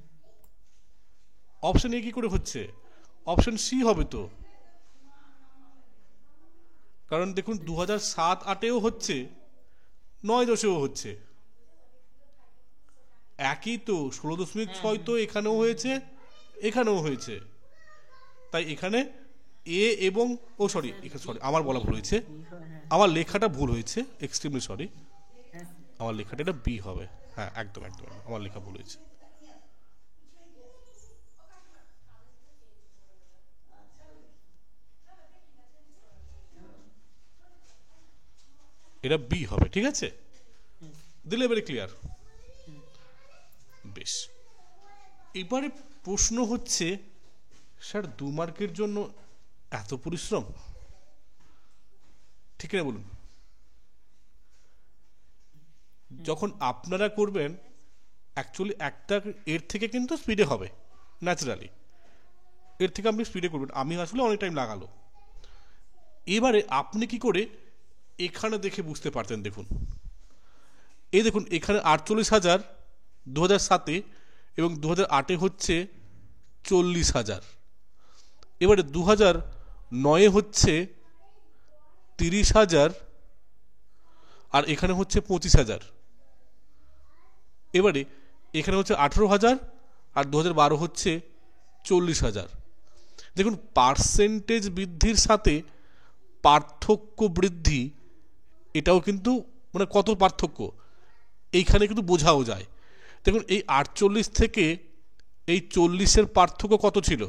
অপশন এ কি করে হচ্ছে? অপশন সি হবে তো, কারণ দেখুন 2007-08-এও হচ্ছে, 9-10-এও হচ্ছে, একই তো। 16.6 তো এখানেও হয়েছে, এখানেও হয়েছে। তাই এখানে এ এবং সরি আমার বলা ভুল হয়েছে, আমার লেখাটা ভুল হয়েছে, এক্সট্রিমলি সরি। হ্যাঁ আমার লেখাটা এটা বি হবে। হ্যাঁ, একদম একদম আমার লেখা ভুল হয়েছে। এটা বি হবে, ঠিক আছে? দিলে এবারে ক্লিয়ার? বেশ। এবারে প্রশ্ন হচ্ছে, স্যার 2 মার্কের জন্য এত পরিশ্রম, ঠিক না বলুন? যখন আপনারা করবেন অ্যাকচুয়ালি একটা এর থেকে কিন্তু স্পিডে হবে ন্যাচারালি, এর থেকে আপনি স্পিডে করবেন, আমি আসলে অনেক টাইম লাগালো। এবারে আপনি কি করে এখানে দেখে বুঝতে পারতেন? দেখুন, এই দেখুন এখানে 48,000 2007-এ এবং 2008-এ হচ্ছে 40,000। এবারে 2009-এ হচ্ছে 30,000 আর এখানে হচ্ছে 25,000। এবারে এখানে হচ্ছে 18,000 আর 2012 হচ্ছে 40,000। দেখুন পার্সেন্টেজ বৃদ্ধির সাথে পার্থক্য বৃদ্ধি, এটাও কিন্তু মানে কত পার্থক্য এইখানে কিন্তু বোঝাও যায়। দেখুন এই 48 থেকে এই 40-এর পার্থক্য কত ছিল?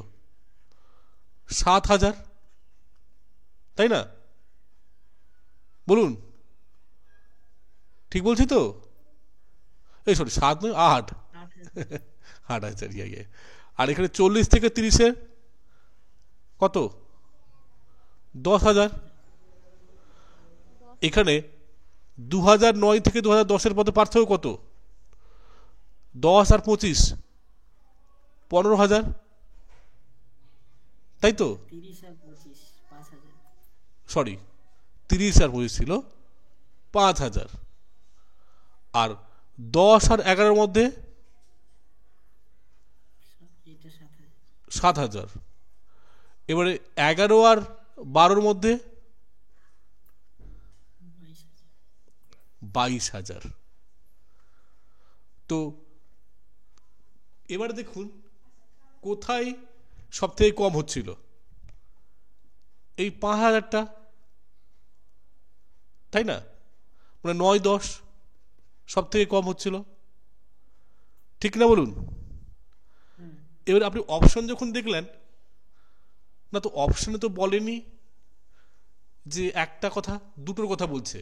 7,000, তাই না? বলুন, ঠিক বলছি তো? এই সরি 7 নয়, 8। 8,000 ইয়ে। আর এখানে 40 থেকে 30-এর কত? 10,000। এখানে 2009 থেকে 2010-এর মধ্যে পার্থক্য কত? 10 আর 25 15,000, তাই তো? 30 আর 25 5,000। সরি 30 আর 25 ছিল 5,000। আর 10 আর 11-এর মধ্যে এটা 7,000। 7,000। এবারে 11 আর 12-এর মধ্যে 22,000। তো এবারে দেখুন কোথায় সব থেকে কম হচ্ছিল? এই 5,000টা, তাই না? মানে 9-10 সব থেকে কম হচ্ছিল, ঠিক না বলুন? এবার আপনি অপশন যখন দেখলেন না, তো অপশনে তো বলেনি যে একটা কথা, দুটোর কথা বলছে।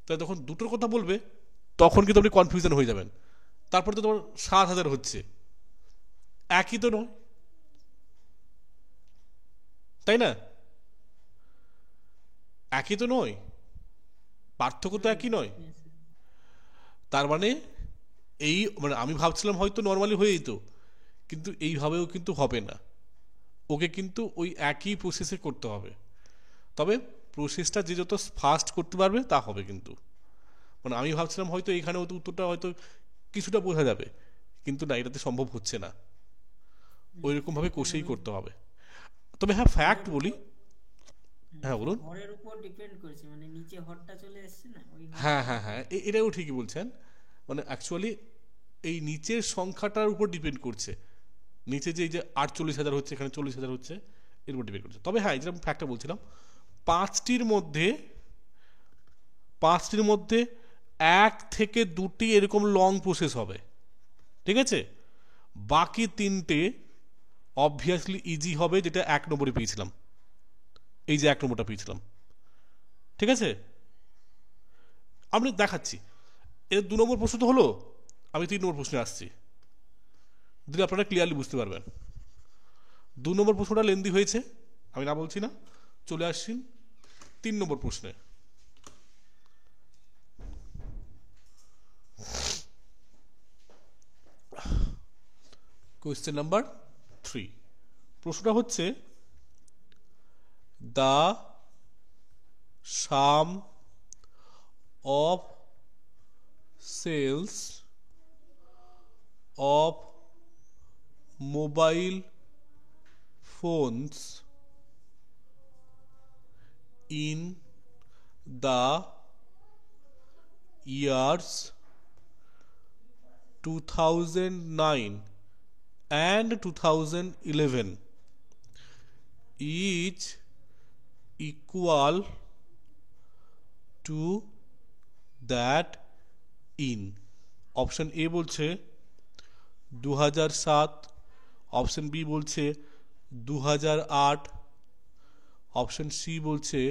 তাই যখন দুটোর কথা বলবে তখন কিন্তু আপনি কনফিউশন হয়ে যাবেন। তারপর তো তোমার 7,000 হচ্ছে, একই তো নয়, তাই না? একই তো নয়, পার্থক্য তো একই নয়। তার মানে এই মানে আমি ভাবছিলাম হয়তো নর্মালি হয়ে যেত, কিন্তু এইভাবেও কিন্তু হবে না, ওকে কিন্তু ওই একই প্রসেসে করতে হবে। তবে প্রসেসটা যে যত ফাস্ট করতে পারবে তা হবে কিন্তু। মানে আমি ভাবছিলাম হয়তো এখানে উত্তরটা হয়তো কিছুটা বোঝা যাবে, কিন্তু না, এটাতে সম্ভব হচ্ছে না, ওই রকম ভাবে কষেই করতে হবে। তবে হ্যাঁ ফ্যাক্ট বলি, হ্যাঁ বলুন। হরের উপর ডিপেন্ড করছে, মানে নিচে হরটা চলে আসছে না ওই হ্যাঁ হ্যাঁ হ্যাঁ, এটাও ঠিকই বলছেন। মানে অ্যাকচুয়ালি এই নিচের সংখ্যাটার উপর ডিপেন্ড করছে, নিচে যে এই যে 48,000 হচ্ছে, এখানে 40,000 হচ্ছে, এর উপর ডিপেন্ড করছে। তবে হ্যাঁ, এই যে আমি ফ্যাক্টটা বলছিলাম, পাঁচটির মধ্যে 1 থেকে 2টি এরকম লং প্রসেস হবে, ঠিক আছে? বাকি 3টে অবভিয়াসলি ইজি হবে, যেটা 1 নম্বরে পেয়েছিলাম, এই যে 1 নম্বরটা পেয়েছিলাম, ঠিক আছে? আমি দেখাচ্ছি। এর 2 নম্বর প্রশ্ন তো হলো, আমি 3 নম্বর প্রশ্নে আসছি, দিলে আপনারা ক্লিয়ারলি বুঝতে পারবেন। 2 নম্বর প্রশ্নটা লেন্দি হয়েছে, আমি না বলছি না, চলে আসছি 3 নম্বর প্রশ্নে। কোয়েশ্চেন নাম্বার 3, প্রশ্নটা হচ্ছে the some of sales of mobile phones in the years 2009 and 2011 is equal to that in option A বলছে 2007, অপশন বি বলছে 2008, অপশন সি বলছে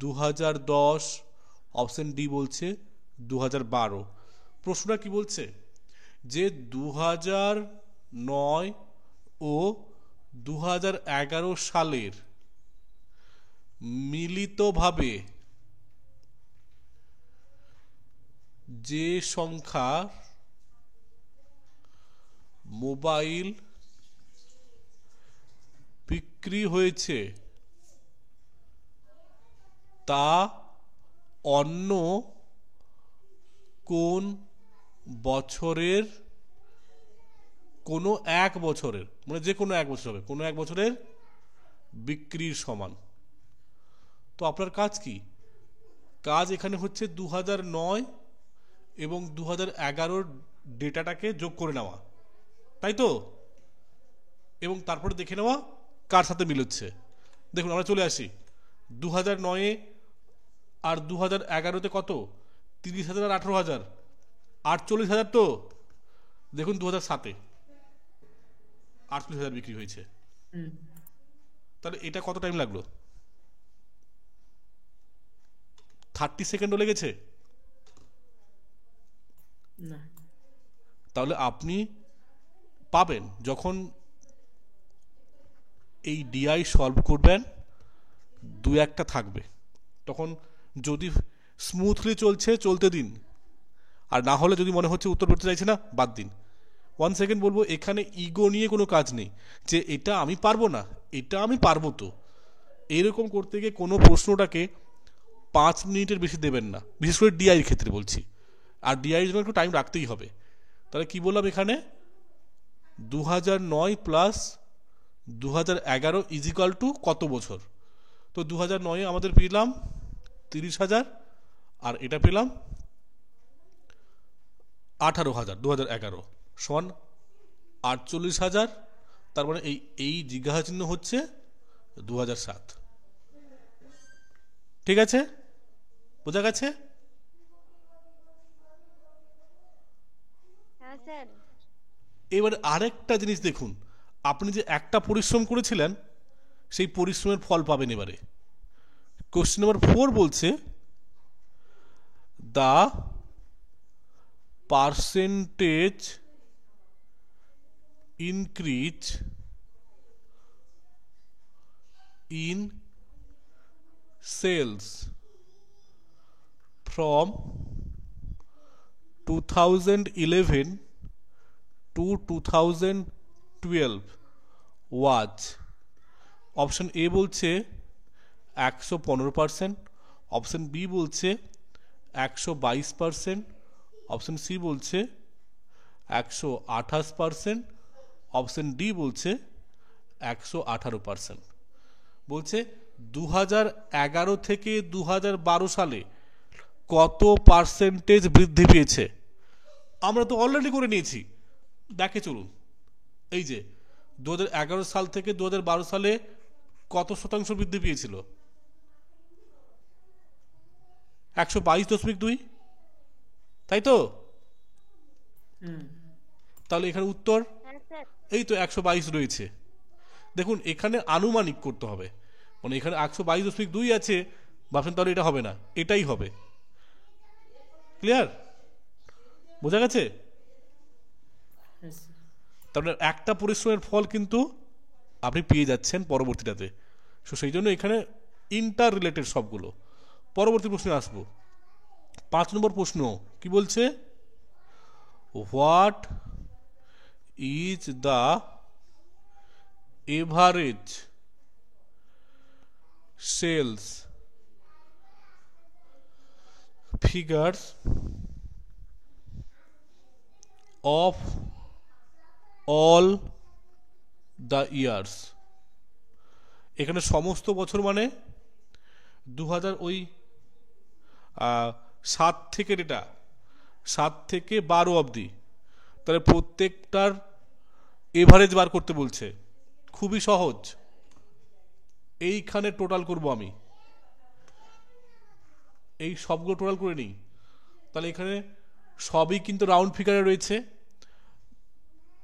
2010, অপশন ডি বলছে 2012। প্রশ্নটা কি বলছে যে 2009 ও 2011 সালের মিলিতভাবে যে সংখ্যা মোবাইল বিক্রি হয়েছে তা অন্য কোন বছরের কোনো এক বছরের মানে যে কোনো এক বছর হবে কোনো এক বছরের বিক্রির সমান। তো আপনার কাজ কি? কাজ এখানে হচ্ছে 2009 এবং 2011 ডেটাটাকে যোগ করে নেওয়া, তাই তো, এবং তারপরে দেখে নেওয়া কার সাথে মিল হচ্ছে। দেখুন আমরা চলে আসি 2009 আর 2011-তে কত, 30,000 আর 18,000, 48,000। তো দেখুন 2007-এ 48,000 বিক্রি হয়েছে। তাহলে এটা কত টাইম লাগলো? 30 সেকেন্ডও লেগেছে না। তাহলে আপনি পাবেন যখন এই ডিআই সলভ করবেন, দু একটা থাকবে, তখন যদি স্মুথলি চলছে চলতে দিন, আর না হলে যদি মনে হচ্ছে উত্তর করতে চাইছে না বাদ দিন। 1 সেকেন্ড বলবো, এখানে ইগো নিয়ে কোনো কাজ নেই যে এটা আমি পারবো না, এটা আমি পারবো। তো এরকম করতে গিয়ে কোনো প্রশ্নটাকে 5 মিনিটের বেশি দেবেন না, বিশেষ করে ডিআইয়ের ক্ষেত্রে বলছি। আর ডিআইয়ের জন্য একটু টাইম রাখতেই হবে। তাহলে কি বললাম এখানে, 2009 প্লাস 2011 ইজ ইকুয়াল টু কত বছর? তো 2009-এ আমাদের পেলাম 30,000 আর এটা পেলাম 18,000। 2011 সমান 48,000, তার মানে এই জিজ্ঞাসা চিহ্ন হচ্ছে 2007। ঠিক আছে, বোঝা গেছে? হ্যাঁ স্যার। এবার আরেকটা জিনিস দেখুন, আপনি যে একটা পরিশ্রম করেছিলেন সেই পরিশ্রমের ফল পাবেন এবারে। কোশ্চেন নাম্বার 4 বলছে the percentage increase in sales from 2011 to 2012 was. Option A বলছে 115%, অপশন বি বলছে 122%, অপশন সি বলছে 128%, অপশন ডি বলছে 118%। বলছে 2011 থেকে 2012 সালে কত পার্সেন্টেজ বৃদ্ধি পেয়েছে? আমরা তো অলরেডি করে নিয়েছি, দেখে চলুন। এই যে 2011 সাল থেকে 2012 সালে কত শতাংশ বৃদ্ধি পেয়েছিল? 122.2, তাই তো? তাহলে এখানে উত্তর হ্যাঁ স্যার। এই তো 122 রয়েছে। দেখুন এখানে আনুমানিক করতে হবে, মানে এখানে 122.2 আছে, ভাবছেন তাহলে এটা হবে না, এটাই হবে। ক্লিয়ার, বোঝা গেছে? তাহলে একটা পরিশ্রমের ফল কিন্তু আপনি পেয়ে যাচ্ছেন পরবর্তীটাতে। সো সেই জন্য এখানে ইন্টার রিলেটেড সবগুলো। পরবর্তী প্রশ্নে আসবো। 5 নম্বর প্রশ্ন কি বলছে, what is the average sales figures of all the years. এখানে সমস্ত বছর মানে 2000 ওই 7 থেকে ডেটা 7 থেকে 12 অবধি, তাহলে প্রত্যেকটার এভারেজ বার করতে বলছে। খুবই সহজ, এইখানে টোটাল করব আমি, এই সবগুলো টোটাল করে নিই। তাহলে এখানে সবই কিন্তু রাউন্ড ফিগারে রয়েছে,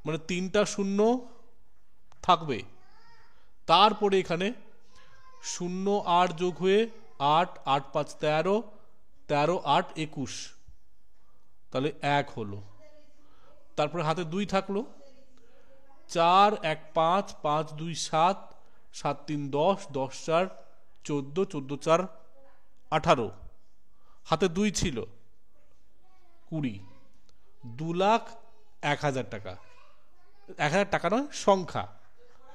মানে 3টা শূন্য থাকবে। তারপরে এখানে 0 8 যোগ হয়ে 8, 8 5 13, 13 8 21, তাহলে 1 হলো। তারপরে হাতে 2 থাকলো, 4 1 5, 5 2 7, 7 3 10, 10 4 14, 14 4 18, হাতে 2 ছিল 20, 2,01,000 টাকা। 1,000 টাকা নয়, সংখ্যা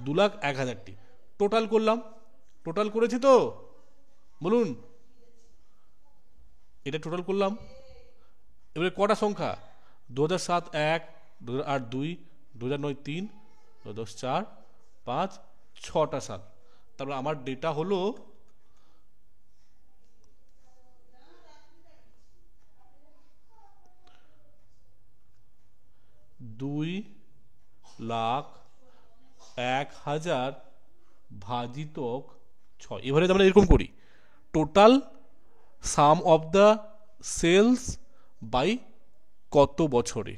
2,01,000টি টোটাল করলাম। টোটাল করেছি তো বলুন, এটা টোটাল করলাম। এবারে কটা সংখ্যা? 2007 1, 2008 2, 2009 3, 2010 4, 5, 6টা 7। তারপরে আমার ডেটা হলো 2,01,000 ভাজিতক 6। এবারে আমরা এরকম করি, total sum of the sales by কত বছরে,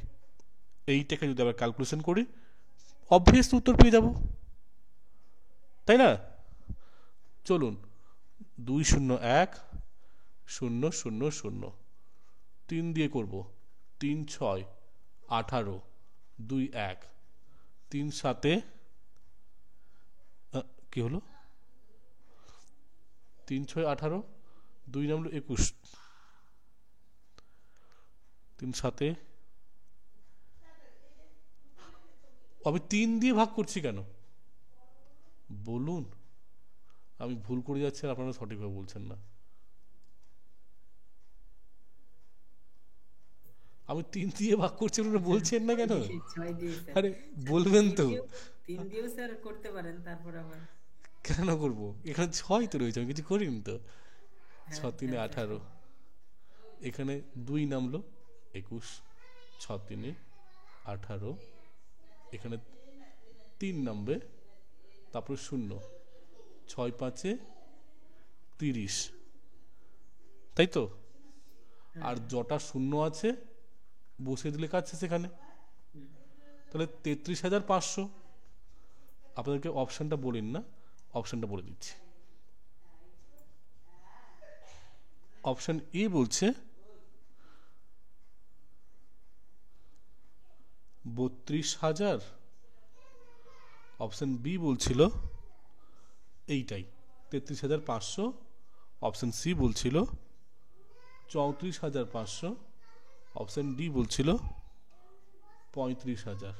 এইটাকে যদি আবার ক্যালকুলেশন করি অবভিয়াসলি উত্তর পেয়ে যাব, তাই না? চলুন, 201,000 3 দিয়ে করব, 3 6 18, 2 1, 3 7 কি হলো, 3 6 18, 2 নামলো 21, 3 7 আমি 3 দিয়ে ভাগ করছি কেন বলুন? আমি ভুল করে যাচ্ছি আর আপনারা সঠিকভাবে বলছেন না। আমি 3 দিয়ে ভাগ করছি, আপনারা বলছেন না কেন? 6 দিয়ে স্যার। আরে বলবেন তো। 3 দিয়েও স্যার করতে পারেন, তারপর আবার কেন করব? এখানে 6 তো রয়েছে, আমি কিছু করিনি তো। 6 3 18, এখানে 2 নামলো 21, 6 3 18, এখানে 3 নামবে, তারপরে 0, 6 5 30, তাই তো? আর যটা শূন্য আছে বসে দিলে কাজ সেখানে, তাহলে 33,500। আপনাদেরকে অপশানটা বলিন না, অপশানটা বলে দিচ্ছি। অপশান এ বলছে 32,000, অপশান বি বলছিল এইটাই 33,500, অপশান সি বলছিল 34,500, অপশান ডি বলছিল 35,000।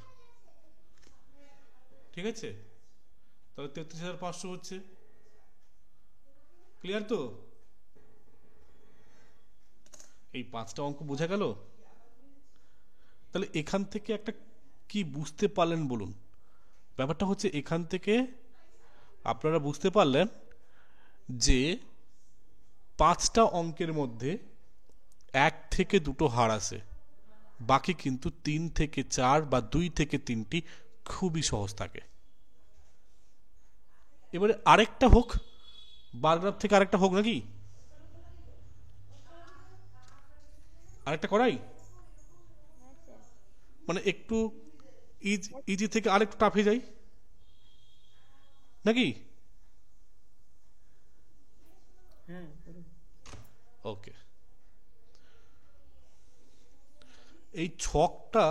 ঠিক আছে, তাহলে 33,500 হচ্ছে। ক্লিয়ার তো? এই 5টা অঙ্ক বোঝা গেল? তাহলে এখান থেকে একটা কি বুঝতে পারলেন বলুন? ব্যাপারটা হচ্ছে এখান থেকে আপনারা বুঝতে পারলেন যে 5টা অঙ্কের মধ্যে 1 থেকে 2টো হার আছে, বাকি কিন্তু 3 থেকে 4 বা 2 থেকে 3টি খুবই সহজ থাকে। এবারে আরেকটা হোক, বারগ্রাফ থেকে আরেকটা হোক নাকি? আরেকটা করাই, হ্যাঁ স্যার। মানে একটু ইজি থেকে আরেকটু টাফে যাই নাকি? হ্যাঁ করুন। ওকে, এই ছকটা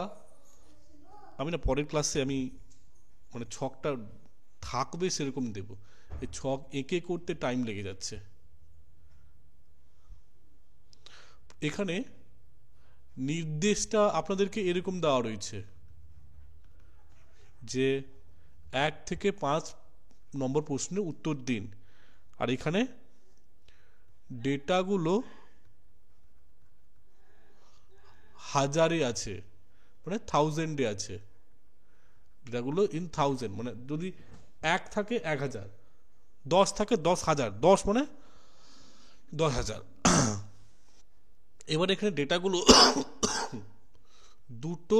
আমি না পরের ক্লাসে আমি মানে ছকটা থাকবে সেরকম দেব। এই ছক এঁকে করতে টাইম লেগে যাচ্ছে। এখানে নির্দেশটা আপনাদেরকে এরকম দেওয়া রয়েছে যে 1 থেকে 5 নম্বর প্রশ্নে উত্তর দিন, আর এখানে ডেটাগুলো হাজারে আছে, মানে থাউজেন্ডে আছে। ডেটাগুলো ইন থাউজেন্ড, মানে যদি 1 থাকে 1000, 10 থাকে 10,000, 10 মানে 10,000। এবার এখানে ডেটাগুলো দুটো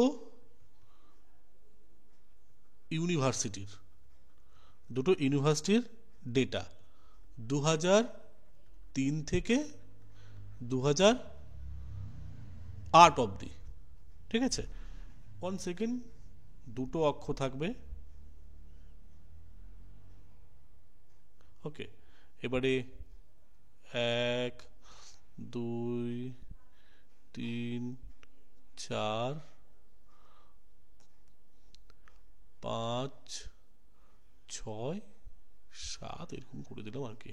ইউনিভার্সিটির ডেটা 2003 থেকে 2008 অবধি। ঠিক আছে, 1 সেকেন্ড, দুটো অক্ষ থাকবে। ওকে, এবারে 1 2 3 4 5 6 7 এরকম করে দিলাম আর কি।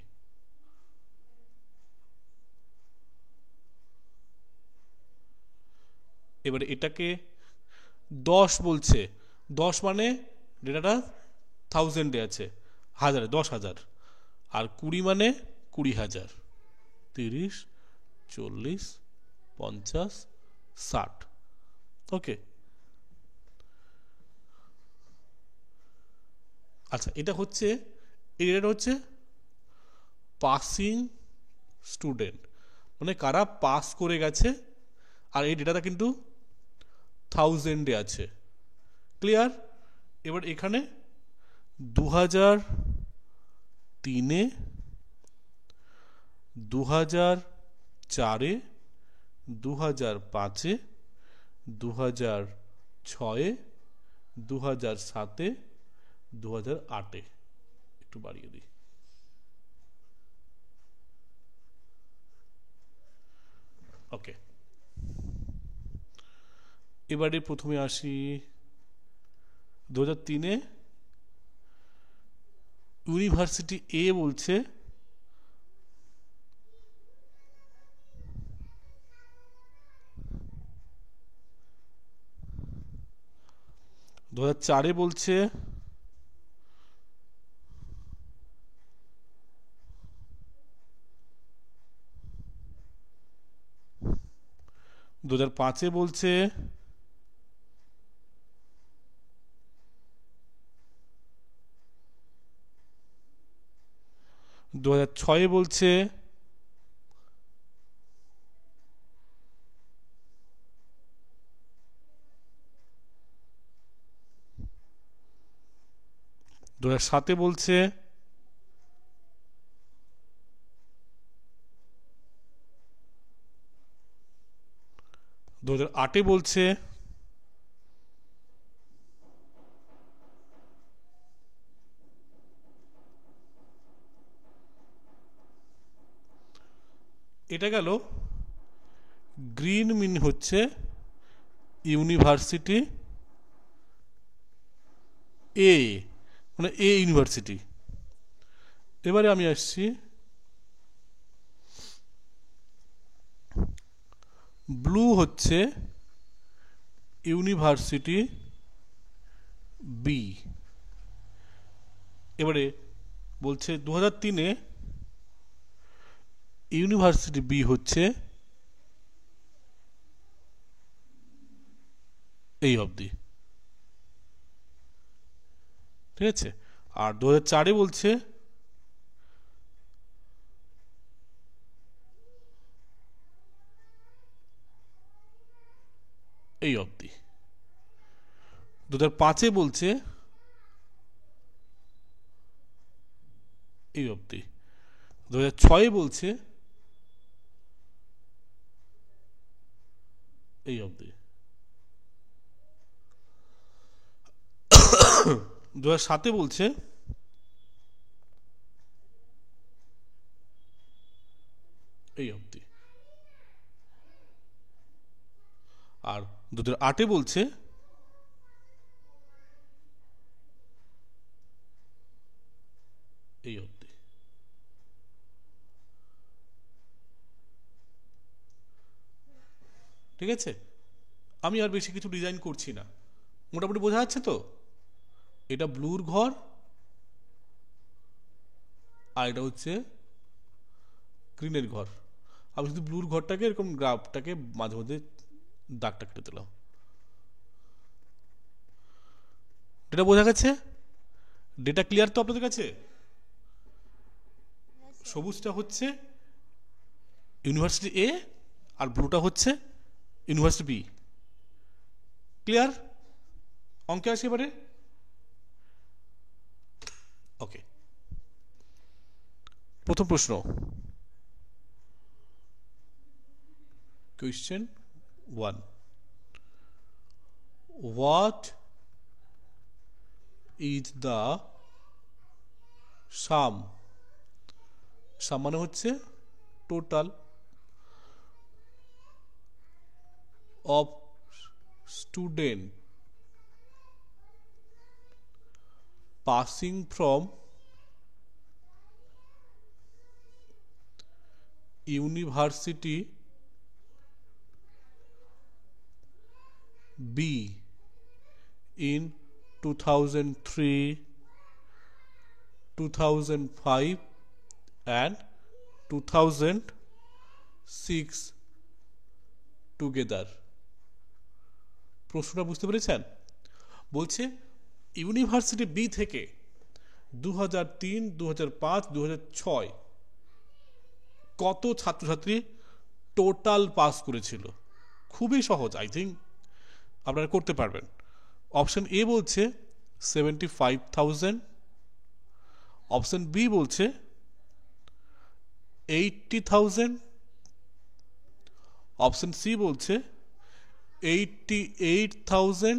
এবারে এটাকে 10 বলছে, 10 মানে ডেটাটা থাউজেন্ডে আছে, হাজারে, 10,000। আর 20 মানে 20,000, 30 40 50 60। ওকে, আচ্ছা, এটা হচ্ছে পাসিং স্টুডেন্ট, মানে কারা পাস করে গেছে। আর এই ডেটাটা কিন্তু থাউজেন্ডে আছে। ক্লিয়ার? এবার এখানে 2003-এ, 2004-এ, 2005-এ, 2006-এ, 2007-এ, 2008-এ একটু বাড়িয়ে দিই। ওকে, এবারে প্রথমে আসি 2003-এ ইউনিভার্সিটি এ বলছে 2004-এ বলছে 2005-এ বলছে 2006-এ বলছে 2007-এ বলছে 2008-এ বলছে এটা গেল গ্রিন মিন হচ্ছে ইউনিভার্সিটি এ, মানে এ ইউনিভার্সিটি। এবারে আমি আসছি ব্লু হচ্ছে ইউনিভার্সিটি বি। এবারে বলছে 2003-এ ইউনিভার্সিটি বি হচ্ছে এই অবধি। ঠিক আছে, আর 2004-এ বলছে এই অবধি। 2005-এ বলছে এই অবধি। 2006-এ বলছে এই অবধি। 2007-এ বলছে এই অবধি। আর 2008-এ বলছে এই অবধি। ঠিক আছে, আমি আর বেশি কিছু ডিজাইন করছি না, মোটামুটি বোঝা যাচ্ছে তো। এটা ব্লুর ঘর, আর এটা হচ্ছে গ্রিনের ঘর। আমি শুধু ব্লুর ঘরটাকে এরকম গ্রাফটাকে মাঝে মধ্যে দাগটা কেটে দিলাম। ডেটা বোঝা গেছে? ডেটা ক্লিয়ার তো আপনাদের কাছে? হ্যাঁ স্যার। সবুজটা হচ্ছে ইউনিভার্সিটি এ আর ব্লুটা হচ্ছে ইউনিভার্সিটি বি। ক্লিয়ার? অঙ্কে আসি এবারে। ওকে, প্রথম প্রশ্ন, question 1, what is the sum মানে হচ্ছে total of student passing from university B in 2003, 2005 and 2006 together। প্রশ্নটা বুঝতে পেরেছেন? বলছে ইউনিভার্সিটি বি থেকে 2003, 2005, 2006 কত ছাত্রছাত্রী টোটাল পাস করেছিল। খুবই সহজ, আই থিঙ্ক আপনারা করতে পারবেন। অপশন এ বলছে 75,000, অপশন বি বলছে 80,000, অপশন সি বলছে 88,000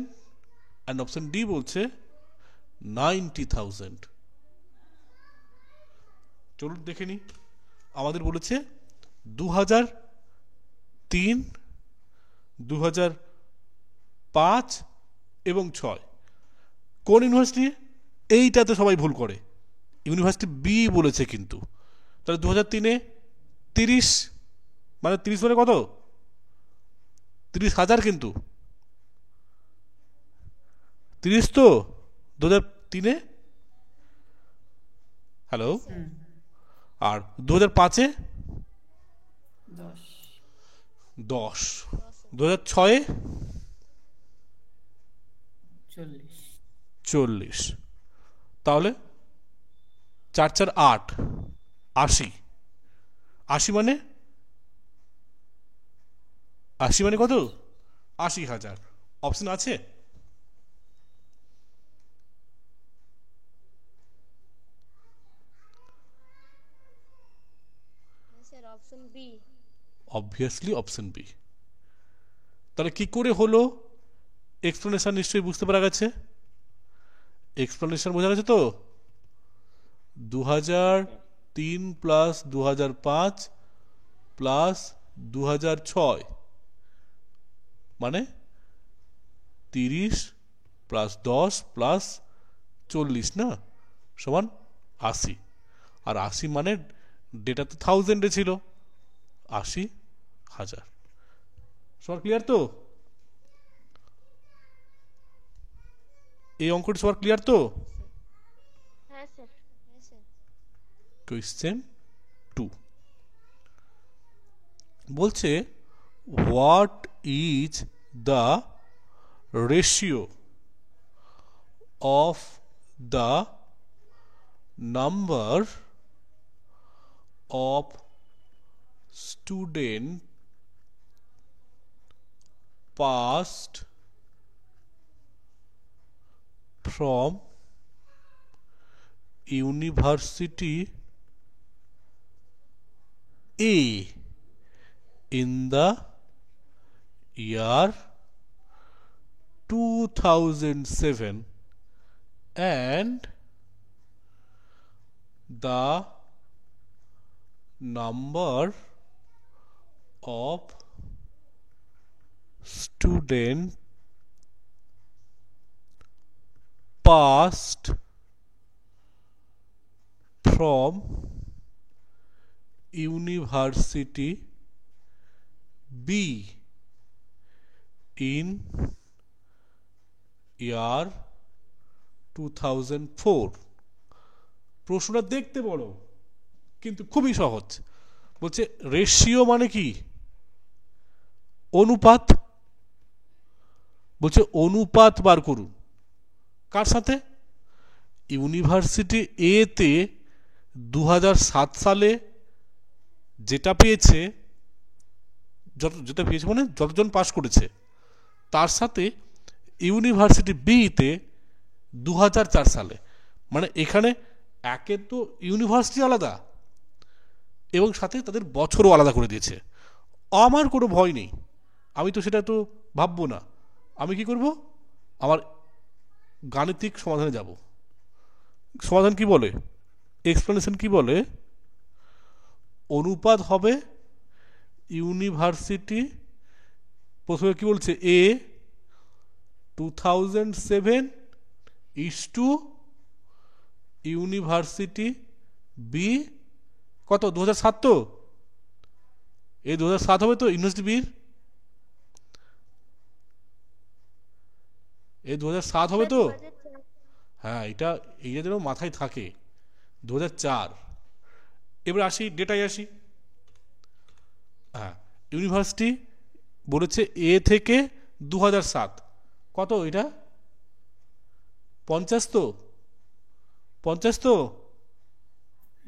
অ্যান্ড অপশন ডি বলছে 90,000। চলুন দেখে নি। আমাদের বলেছে 2003, 2005 এবং 6। কোন ইউনিভার্সিটি? এইটাতে সবাই ভুল করে, ইউনিভার্সিটি বি বলেছে কিন্তু। তাহলে 2003-এ 30 মানে 30 মানে কত? 30,000 কিন্তু 30 তো 2003-এ। হ্যালো। আর 2005-এ 10 10, 2006-এ 40 40। তাহলে 4 4 8, 80। 80 মানে 80 মানে কত? 80,000। অপশন আছে? হ্যাঁ sir, option B. Obviously option B. তাহলে কি করে হলো? এক্সপ্লেনেশন নিশ্চয়ই বুঝতে পারা গেছে। এক্সপ্লেনেশন বোঝা গেছে তো? 2003 প্লাস 2005 প্লাস 2006 মানে 30 প্লাস 10 প্লাস 40 না সমান 80। আর 80 মানে ডেটা তো 1000-এ ছিল, 80,000। সবার ক্লিয়ার তো? এই অঙ্কটি সবার ক্লিয়ার তো? হ্যাঁ স্যার। হ্যাঁ স্যার। কোয়েশ্চেন 2 বলছে what is the ratio of the number of student passed from University A in the year 2007 and the number of student passed from University B in year 2004। প্রশ্নটা দেখতে বড় কিন্তু খুবই সহজ। বলছে রেশিও মানে কি? অনুপাত। বলছে অনুপাত বার করুন কার সাথে? ইউনিভার্সিটি এ তে 2007 সালে যেটা পেয়েছে, যেটা পেয়েছে মানে যতজন পাস করেছে, তার সাথে ইউনিভার্সিটি বি তে 2004 সালে। মানে এখানে একে তো ইউনিভার্সিটি আলাদা এবং সাথে তাদের বছরও আলাদা করে দিয়েছে। আমার কোনো ভয় নেই, আমি তো সেটা তো ভাববো না। আমি কি করব? আমার গাণিতিক সমাধানে যাব। সমাধান কি বলে, এক্সপ্লেনেশন কি বলে? অনুপাত হবে ইউনিভার্সিটি, প্রথমে কি বলছে, এ 2007 ইস টু ইউনিভার্সিটি বি কত, 2007। তো এই 2007 হবে তো ইউনিভার্সিটি বির, এই 2007 হবে তো। হ্যাঁ, এটা এইটা যেন মাথায় থাকে, 2004। এবার আসি ডেটায় আসি। হ্যাঁ, ইউনিভার্সিটি বলেছে এ থেকে 2007 কত, এটা 50 তো, 50 তো।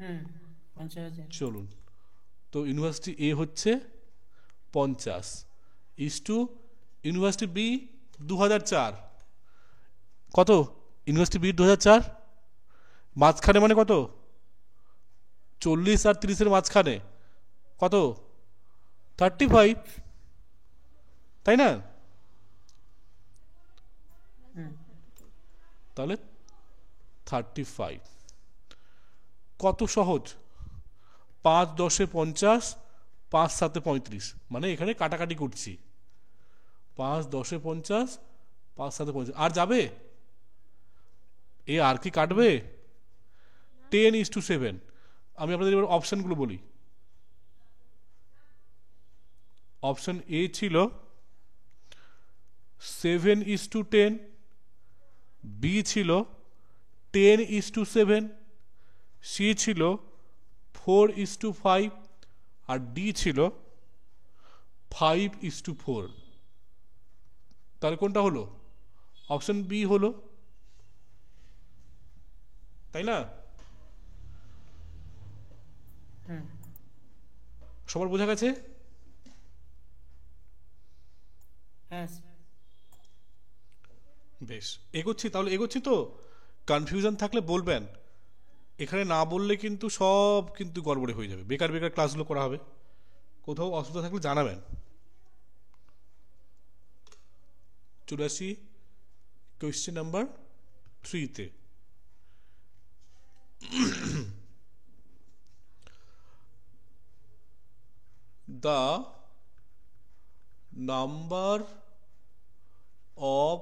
হুম 50,000। চলুন, তো ইউনিভার্সিটি এ হচ্ছে 50 ইস টু ইউনিভার্সিটি বি 2004 কত, ইউনিভার্সিটি বি 2004 মাঝখানে মানে কত, 40 আর 30-এর মাঝখানে কত, 35, তাই না? হুম তাহলে 35 কত সহজ, 5 10 50, 5 7 35, মানে এখানে কাটাকাটি করছি, 5 10 50, 5 7 50, আর যাবে এ, আর কি কাটবে? 10:7। আমি আপনাদের এবার অপশনগুলো বলি। অপশন এ ছিল 7:10, বি ছিল 10:7, সি ছিল 4:5 আর ডি ছিল 5:4। তাহলে কোনটা হলো? অপশন বি হলো, তাই না? হুম সবার বোঝা গেছে? হ্যাঁ বেশ, এগোচ্ছি তাহলে, এগোচ্ছি তো। কনফিউশন থাকলে বলবেন, এখানে না বললে কিন্তু সব কিন্তু গড়বড়ে হয়ে যাবে, বেকার বেকার ক্লাসগুলো করা হবে। কোথাও অসুবিধা থাকলে জানাবেন। চলে আসি কোয়েশ্চেন নাম্বার 3-তে। the number of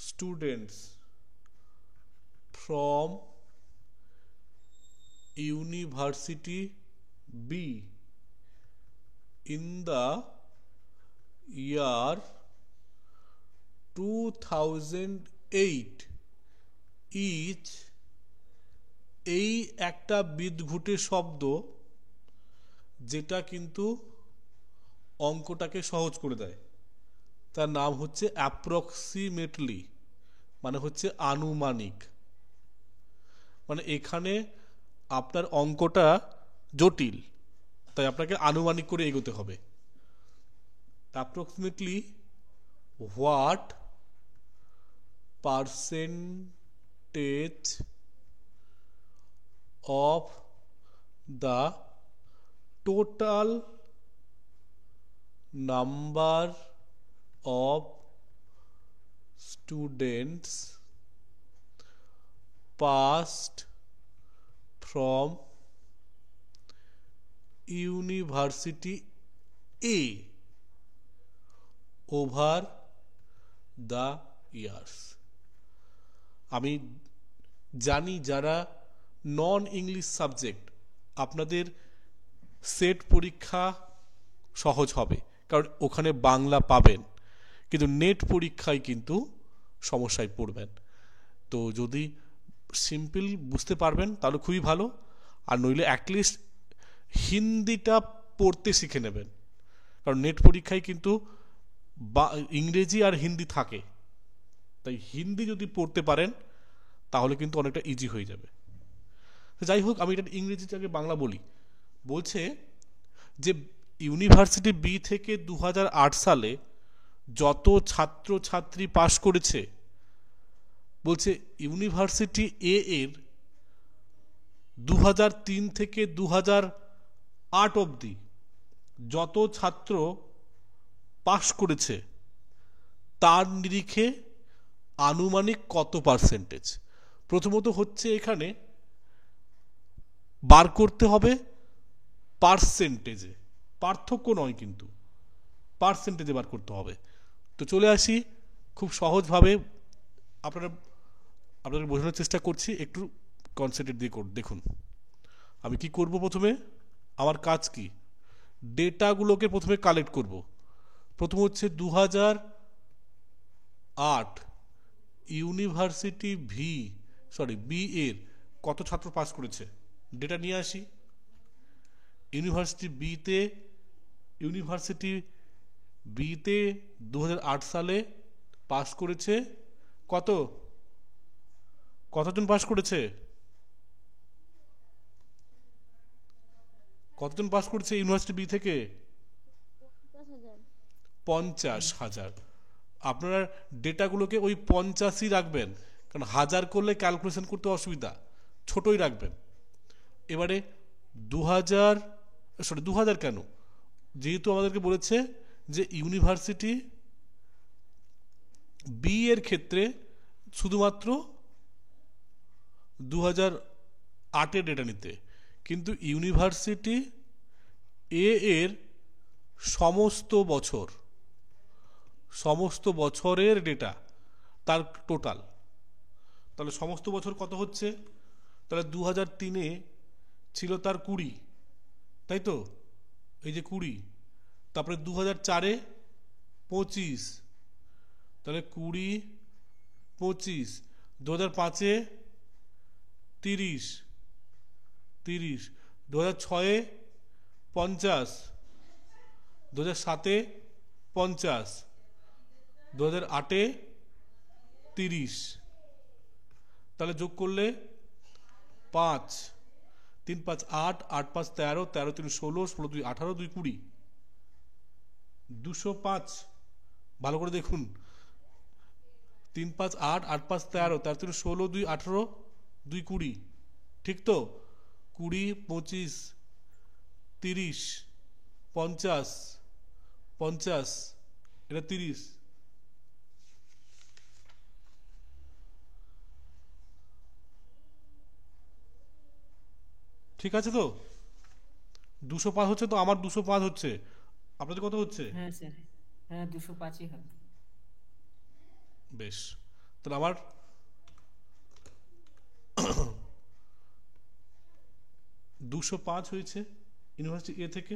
students from University B in the year 2008 is, এই একটা বিদঘুটে শব্দ যেটা কিন্তু অঙ্কটাকে সহজ করে দেয়। তার নাম হচ্ছে অ্যাপ্রক্সিমেটলি, মানে হচ্ছে আনুমানিক। মানে এখানে আপনার অঙ্কটা জটিল, তাই আপনাকে আনুমানিক করে এগোতে হবে। Approximately what percentage of the total number of students passed from University A over the years। আমি জানি যারা নন ইংলিশ সাবজেক্ট, আপনাদের সেট পরীক্ষা সহজ হবে, কারণ ওখানে বাংলা পাবেন, কিন্তু নেট পরীক্ষায় কিন্তু সমস্যায় পড়বেন। তো যদি সিম্পল বুঝতে পারবেন তাহলে খুবই ভালো, আর নইলে অ্যাটলিস্ট হিন্দিটা পড়তে শিখে নেবেন, কারণ নেট পরীক্ষায় কিন্তু বা ইংরেজি আর হিন্দি থাকে, তাই হিন্দি যদি পড়তে পারেন তাহলে কিন্তু অনেকটা ইজি হয়ে যাবে। যাই হোক, আমি এটা ইংরেজিটাকে বাংলা বলি। বলছে যে ইউনিভার্সিটি বি থেকে 2008 সালে যত ছাত্র ছাত্রী পাশ করেছে, বলছে ইউনিভার্সিটি এ এর 2003 থেকে 2008 অবধি যত ছাত্র পাশ করেছে তার নিরিখে আনুমানিক কত পার্সেন্টেজ। প্রথমত হচ্ছে এখানে বার করতে হবে পার্সেন্টেজে, পার্থক্য নয় কিন্তু পার্সেন্টেজে বার করতে হবে। তো চলে আসি খুব সহজভাবে, আপনাদের বোঝানোর চেষ্টা করছি, একটু কনসেন্ট্রেট দিয়ে দেখুন। আমি কি করব, প্রথমে আমার কাজ কি, ডেটাগুলোকে প্রথমে কালেক্ট করব। প্রথম হচ্ছে 2008 ইউনিভার্সিটি বি এর কত ছাত্র পাস করেছে, ডেটা নিয়ে আসি। ইউনিভার্সিটি বিতে 2008 সালে পাস করেছে কতজন পাস করেছে, কতজন পাস করেছে ইউনিভার্সিটি বি থেকে? 50,000। আপনারা ডেটাগুলোকে ওই 50ই রাখবেন, কারণ হাজার করলে ক্যালকুলেশন করতে অসুবিধা, ছোটই রাখবেন। এবারে 2000 কেন, যেহেতু আমাদেরকে বলেছে যে ইউনিভার্সিটি বি এর ক্ষেত্রে শুধুমাত্র 2008 ডেটা নিতে, কিন্তু ইউনিভার্সিটি এ এর সমস্ত বছরের ডেটা, তার টোটাল। তাহলে সমস্ত বছর কত হচ্ছে, তাহলে 2003-এ ছিল তার 20, তাই তো, এই যে 20, তারপরে 2004-এ 25, তাহলে 20, 25, 2005-এ 30, 2006-এ 50, 2007-এ 50, 2008-এ 30, তাহলে যোগ করলে 5, 3 5 8, 8 5 13, 13 3 16, 16 2 18, 2 20, 205। ভালো করে দেখুন, 3 5 8, 8 5 13, 13 3 16, 2 18, 2 20, ঠিক তো? 20, 25, 30, 50, 50, এটা 30। ঠিক আছে তো? 205 হচ্ছে তো, আমার 205 হচ্ছে, আপনাদের কত হচ্ছে? হ্যাঁ স্যার, হ্যাঁ 205-ই হবে। বেশ, তাহলে আমার 205 হয়েছে ইউনিভার্সিটি এ থেকে।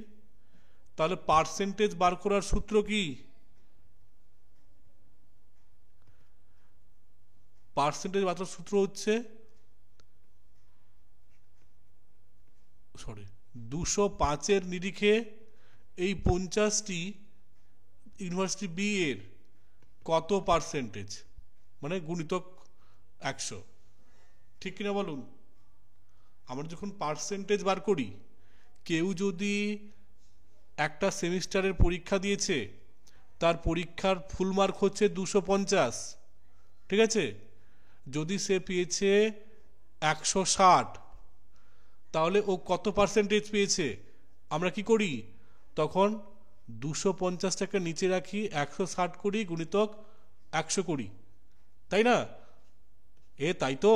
তাহলে পার্সেন্টেজ বার করার সূত্র কি? পার্সেন্টেজ বার করার সূত্র হচ্ছে 205-এর নিরিখে এই 50টি ইউনিভার্সিটি বি এর কত পার্সেন্টেজ, মানে গুণিতক 100, ঠিক কিনা বলুন? আমরা যখন পার্সেন্টেজ বার করি, কেউ যদি একটা সেমিস্টারের পরীক্ষা দিয়েছে, তার পরীক্ষার ফুল মার্ক হচ্ছে 250, ঠিক আছে, যদি সে পেয়েছে 160, তাহলে ও কত পার্সেন্টেজ পেয়েছে? আমরা কি করি তখন, 250টাকে নিচে রাখি, 160 করি, গুণিতক 100 করি, তাই না? তাই তো?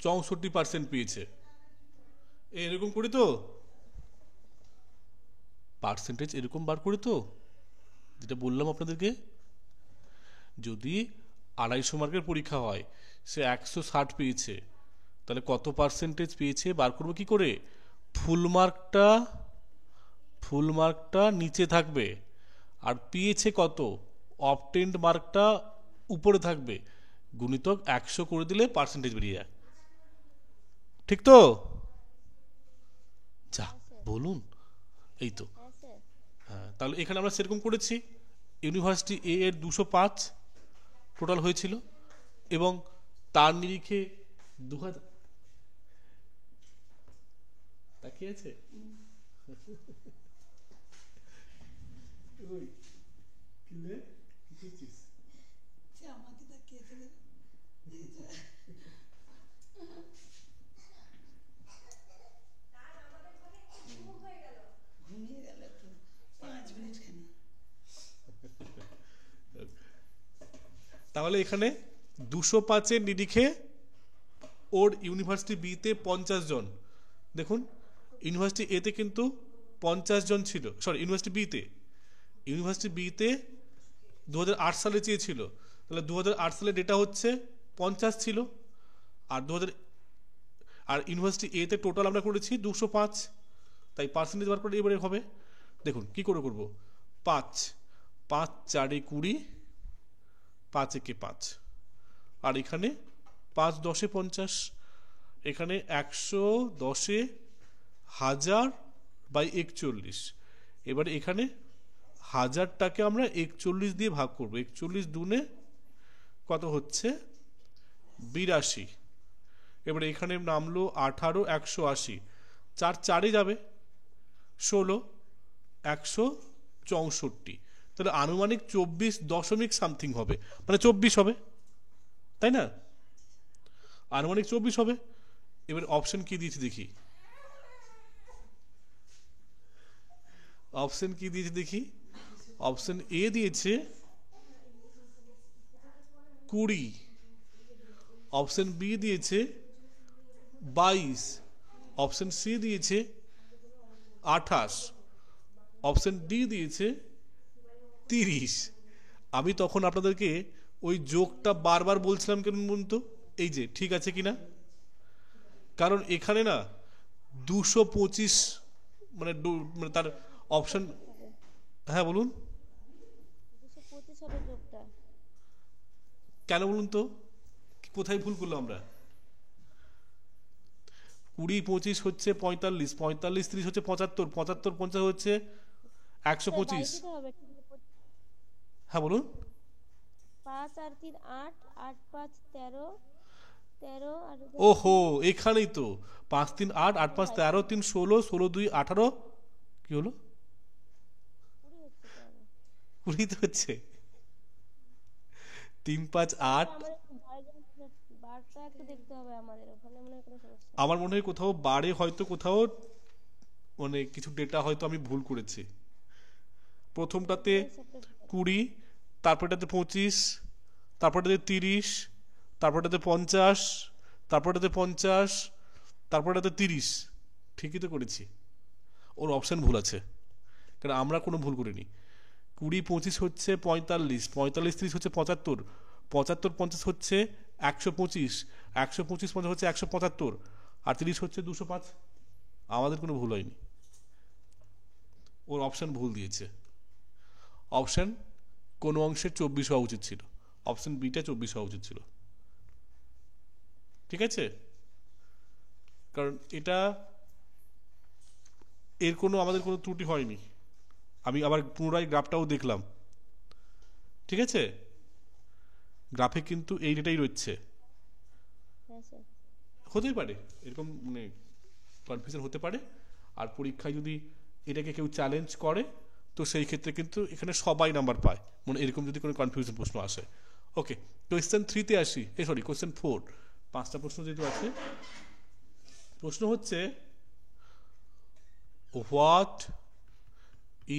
%64 পেয়েছে, এরকম করি তো, পার্সেন্টেজ এরকম বার করে তো, যেটা বললাম আপনাদেরকে। যদি 250 মার্কের পরীক্ষা হয়, সে 160 পেয়েছে, তাহলে কত পার্সেন্টেজ পেয়েছে বার করবো কি করে? ফুল মার্কটা নিচে থাকবে, আর পেয়েছে কত, অবটেন্ড মার্কটা উপরে থাকবে। গুণিতক 100 করে দিলে পার্সেন্টেজ বেরিয়ে যায়, ঠিক তো? যা বলুন, এই তো। হ্যাঁ স্যার। হ্যাঁ, তাহলে এখানে আমরা সেরকম করেছি, ইউনিভার্সিটি এ এর 205 টোটাল হয়েছিল, এবং তার নিরিখে 2000 তাকিয়ে আছে। ওই কিলে কি করছিস? সে আমাকে তাকিয়ে ছিল। ঘুমিয়ে গেল একটু 5 মিনিট খানি। তাহলে এখানে 205-এর নিরিখে ওর ইউনিভার্সিটি বিতে 50 জন, দেখুন ইউনিভার্সিটি এতে কিন্তু 50 জন ছিল, সরি ইউনিভার্সিটি বিতে 2008 সালে চেয়েছিল, তাহলে 2008 সালে ডেটা হচ্ছে 50 ছিল, আর আর ইউনিভার্সিটি এতে টোটাল আমরা করেছি 205, তাই পার্সেন্টেজ বার করে এবারে হবে। দেখুন কি করে করব, 5 5 4 20, 5 একে 5, আর এখানে 5 10 50, এখানে 110 1000 বাই 41, এবারে এখানে 1000টাকে আমরা 41 দিয়ে ভাগ করব, 41 দুনে কত হচ্ছে 82, এবারে এখানে নামলো 18 180, 4 4-এ যাবে 16 164, তাহলে আনুমানিক 24 দশমিক সামথিং হবে, মানে 24 হবে, তাই না? আনুমানিক 24 হবে। এবার অপশন কি দিয়েছে দেখি, অপশন এ দিয়েছে 20, অপশন বি দিয়েছে 22, অপশন সি দিয়েছে 28, অপশন ডি দিয়েছে 30। আমি তখন আপনাদেরকে ওই যোগটা বারবার বলছিলাম কেন বলুন তো, এই যে ঠিক আছে কিনা, কারণ এখানে না 225 মানে তার অপশন, হ্যাঁ বলুন 225 হবে যোগটা। কেন বলুন তো, কোথায় ভুল করলাম আমরা? 20 25 হচ্ছে 45, 45 30 হচ্ছে 75, 75 50 হচ্ছে 125। হ্যাঁ বলুন। 5 আর 3 8, 8 5 13, 13 আর ওহো, এখানেই তো 5 3 8, 8 5 13, 3 16, 16 2 18, কি হলো 20 তো হচ্ছে, 3 5 8। বারটা একটু দেখতে হবে আমাদের, ওখানে মনে হয় কোনো সমস্যা। আমার মনে হয় কোথাও বারে হয়তো কোথাও মানে কিছু ডেটা হয়তো আমি ভুল করেছি, প্রথমটাতে 20, তারপরটাতে 25, তারপরটাতে 30, তারপরটাতে 50, তারপরটাতে 50, তারপরটাতে 30, ঠিকই তো করেছি, ওর অপশন ভুল আছে, কারণ আমরা কোনো ভুল করিনি। 20 25 হচ্ছে 45, 45 30 হচ্ছে 75, 75 50 হচ্ছে 125, 125 50 হচ্ছে 175, আর 30 হচ্ছে 205, আমাদের কোনো ভুল হয়নি, ওর অপশন ভুল দিয়েছে। অপশন কোন অংশে 24 হওয়া উচিত ছিল, অপশন বিটা 24 হওয়া উচিত ছিল, ঠিক আছে? কারণ এটা এর কোনো আমাদের কোনো ত্রুটি হয়নি, আমি আবার পুনরায় গ্রাফটাও দেখলাম, ঠিক আছে? গ্রাফে কিন্তু এই ডেটাই রয়েছে, হ্যাঁ স্যার। হতেই পারে এরকম, মানে কনফিউশন হতে পারে, আর পরীক্ষায় যদি এটাকে কেউ চ্যালেঞ্জ করে তো সেই ক্ষেত্রে কিন্তু এখানে সবাই নাম্বার পায়, মানে এরকম যদি কোনো কনফিউশন প্রশ্ন আসে। ওকে, কোয়েশ্চেন 3-তে আসি, সরি কোয়েশ্চেন 4, 5টা প্রশ্ন যেহেতু আছে। প্রশ্ন হচ্ছে, what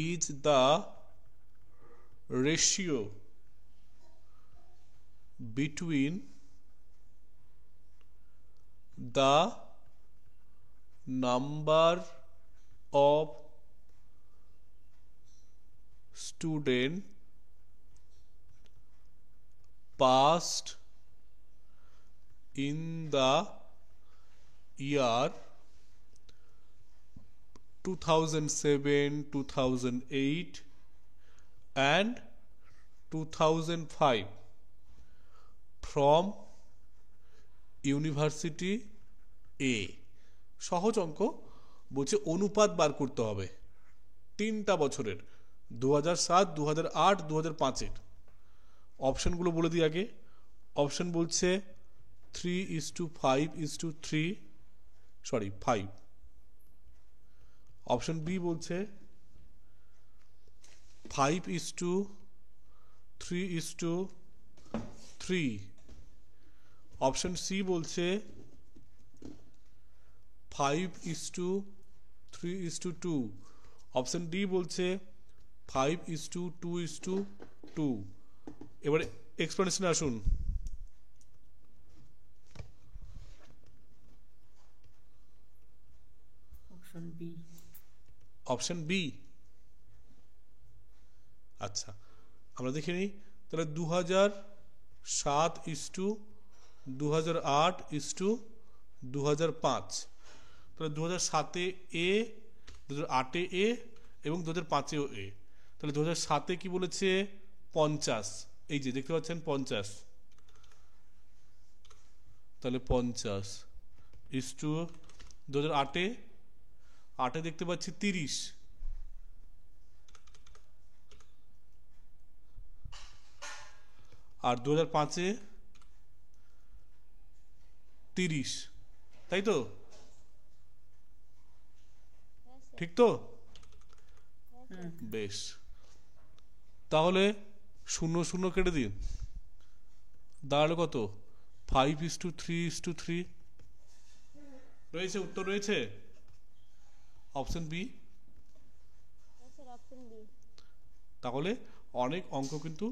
is the ratio between the number of students passed in the year 2007, 2008 and 2005 from university এ। সহজ অঙ্ক, বলছে অনুপাত বার করতে হবে 3টা বছরের, 2007, 2008, 2005-এর। অপশনগুলো বলে দিই আগে। অপশন বলছে 3:5:3, 5। অপশন বি বলছে 5:3:3। অপশন সি বলছে 5:3:2। অপশন ডি বলছে 5:2:2। এবারে এক্সপ্লেনেশনে আসুন। Option B. Option B. আচ্ছা, আমরা দেখে নিই তাহলে 2007:2008:2005। তাহলে 2007-এ এ, 2008-এ এ এবং 2005-এও এ। তাহলে 2007-এ কি বলেছে 50, এই যে দেখতে পাচ্ছেন 50। তাহলে 50:, 2008-এ দেখতে পাচ্ছি 30, আর 2005-এ 30, তাই তো? ঠিক তো? বেশ, তাহলে 0 কেটে দিন, দাঁড়ালো কত? 5:3:3 রয়েছে, উত্তর রয়েছে অপশন বি। Option B. তাহলে অনেক অঙ্ক কিন্তু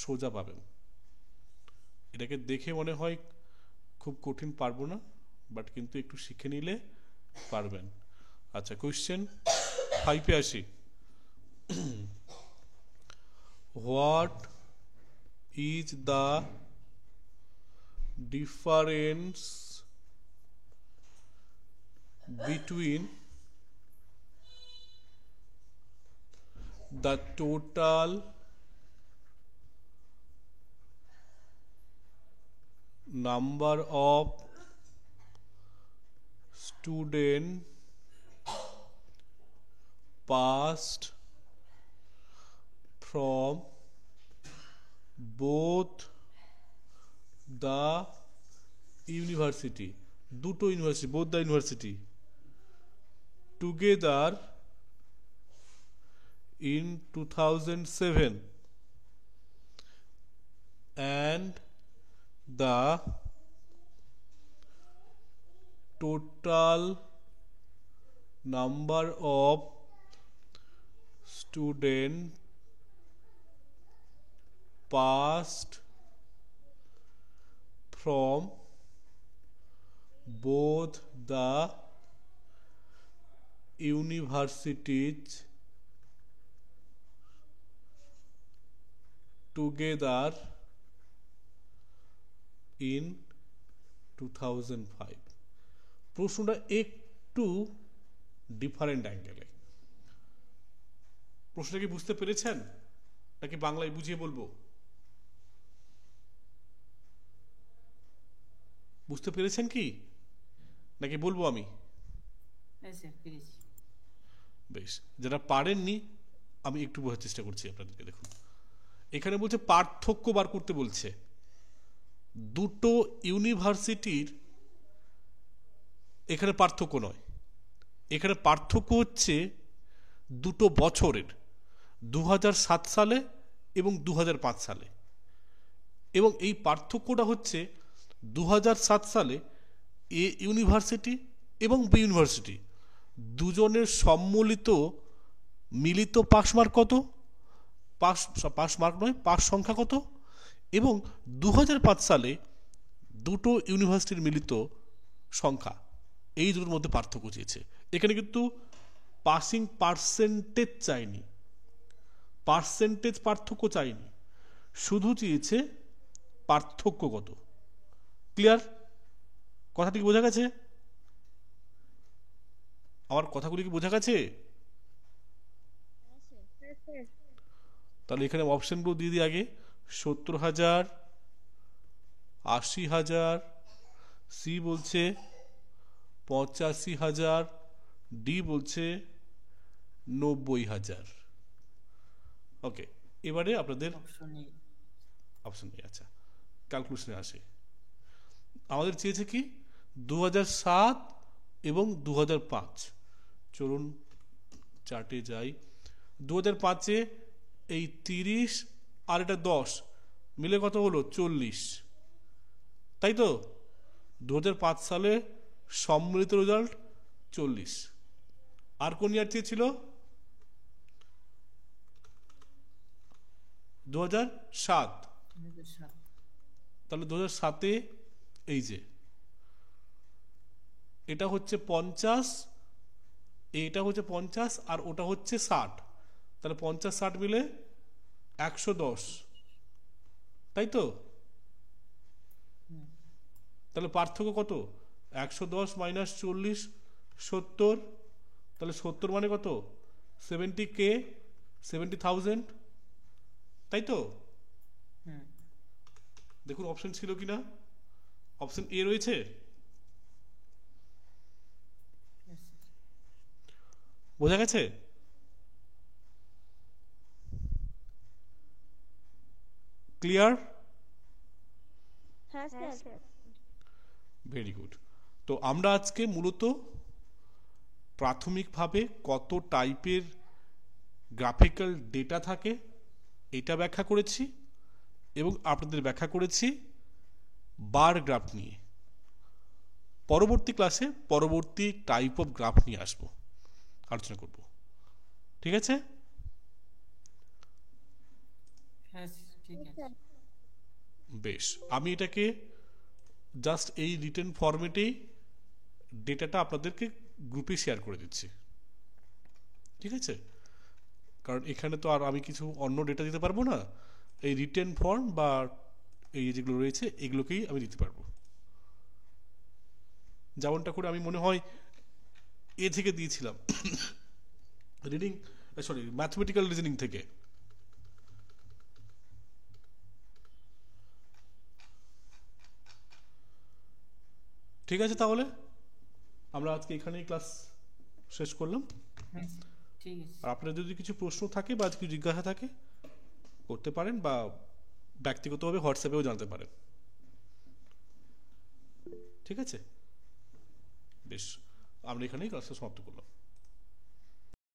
সোজা পাবেন। এটাকে দেখে মনে হয় খুব কঠিন, পারবো না, বাট কিন্তু একটু শিখে নিলে পারবেন। আচ্ছা, কোয়েশ্চেন 5-এ আসি। What is the difference between the total number of students passed from both the university, দুটো university, both the university together in 2007, and the total number of students passed from both the universities together in 2005। প্রশ্নটা একটু ডিফারেন্ট অ্যাঙ্গেলে। প্রশ্নটা কি বুঝতে পেরেছেন নাকি বাংলায় বুঝিয়ে বলবো? বুঝতে পেরেছেন কি নাকি বলবো আমি? বেশ, যারা পারেননি আমি একটু বোঝার চেষ্টা করছি আপনাদেরকে। দেখুন, এখানে বলছে পার্থক্য বার করতে বলছে দুটো ইউনিভার্সিটির। এখানে পার্থক্য নয়, এখানে পার্থক্য হচ্ছে দুটো বছরের, 2007 সালে এবং 2005 সালে। এবং এই পার্থক্যটা হচ্ছে 2007 সালে এ ইউনিভার্সিটি এবং বি ইউনিভার্সিটি দুজনের সম্মিলিত মিলিত পাস মার্ক কত, পাস মার্ক নয়, পাস সংখ্যা কত, এবং 2005 সালে দুটো ইউনিভার্সিটির মিলিত সংখ্যা, এই দুটোর মধ্যে পার্থক্য চেয়েছে। এখানে কিন্তু পাসিং পার্সেন্টেজ চাইনি, পার্সেন্টেজ পার্থক্য চাইনি, শুধু চেয়েছে পার্থক্য কত। ক্লিয়ার? কথাটি কি বোঝা গেছে? আমার কথাগুলি কি বোঝা গেছে? তাহলে এখানে অপশনগুলো দিয়ে দিই আগে। 70,000, 80,000, সি বলছে 85,000, ডি বলছে 90,000। ওকে, এবারে আপনাদের অপশন এ। অপশন নেই। আচ্ছা, ক্যালকুলেশনে আসে। আমাদের চেয়েছে কি 2007 এবং 2005। চলুন চার্টে যাই। 2005-এ এই 30 আর এটা 10 মিলে কত হলো? 40, তাই তো? 2005 সালে সম্মিলিত রেজাল্ট 40। আর কোন ইয়ার চেয়েছিল? 2007। 2007। তাহলে 2007-এ এই যে এটা হচ্ছে 50, এটা হচ্ছে 50 আর ওটা হচ্ছে 60, তাহলে 50-60 মিলে 110, তাই তো? তাহলে পার্থক্য কত? 110 মাইনাস 40 70, তাহলে 70 মানে কত? 70K, 70,000, তাই তো? হুম। দেখুন অপশন ছিল কিনা। অপশন এ রয়েছে। বোঝা গেছে? ক্লিয়ার? হ্যাঁ স্যার। Very good. তো আমরা আজকে মূলত প্রাথমিকভাবে কত টাইপের গ্রাফিক্যাল ডেটা থাকে এটা ব্যাখ্যা করেছি এবং আপনাদের ব্যাখ্যা করেছি বার গ্রাফ নিয়ে। পরবর্তী ক্লাসে পরবর্তী টাইপ অফ গ্রাফ নিয়ে আসবো, আলোচনা করব। ঠিক আছে? হ্যাঁ ঠিক আছে। বেশ, আমি এটাকে জাস্ট এই রিটেন ফরম্যাটেই ডেটাটা আপনাদেরকে গ্রুপে শেয়ার করে দিচ্ছি। ঠিক আছে? কারণ এখানে তো আর আমি কিছু অন্য ডেটা দিতে পারবো না, এই রিটেন ফর্ম বা এই যেগুলো রয়েছে এগুলোকেই আমি দিতে পারবো। যেমনটা করে আমি মনে হয় এ থেকে দিয়েছিলাম, রিডিং সরি ম্যাথমেটিক্যাল রিজনিং থেকে। ঠিক আছে, তাহলে আমরা আজকে এখানেই ক্লাস শেষ করলাম। হ্যাঁ ঠিক আছে। আর আপনার যদি কিছু প্রশ্ন থাকে বা কিছু জিজ্ঞাসা থাকে করতে পারেন, বা ব্যক্তিগতভাবে হোয়াটসঅ্যাপেও জানতে পারেন। ঠিক আছে, বেশ, আমরা এখানেই ক্লাসটা সমাপ্ত করলাম।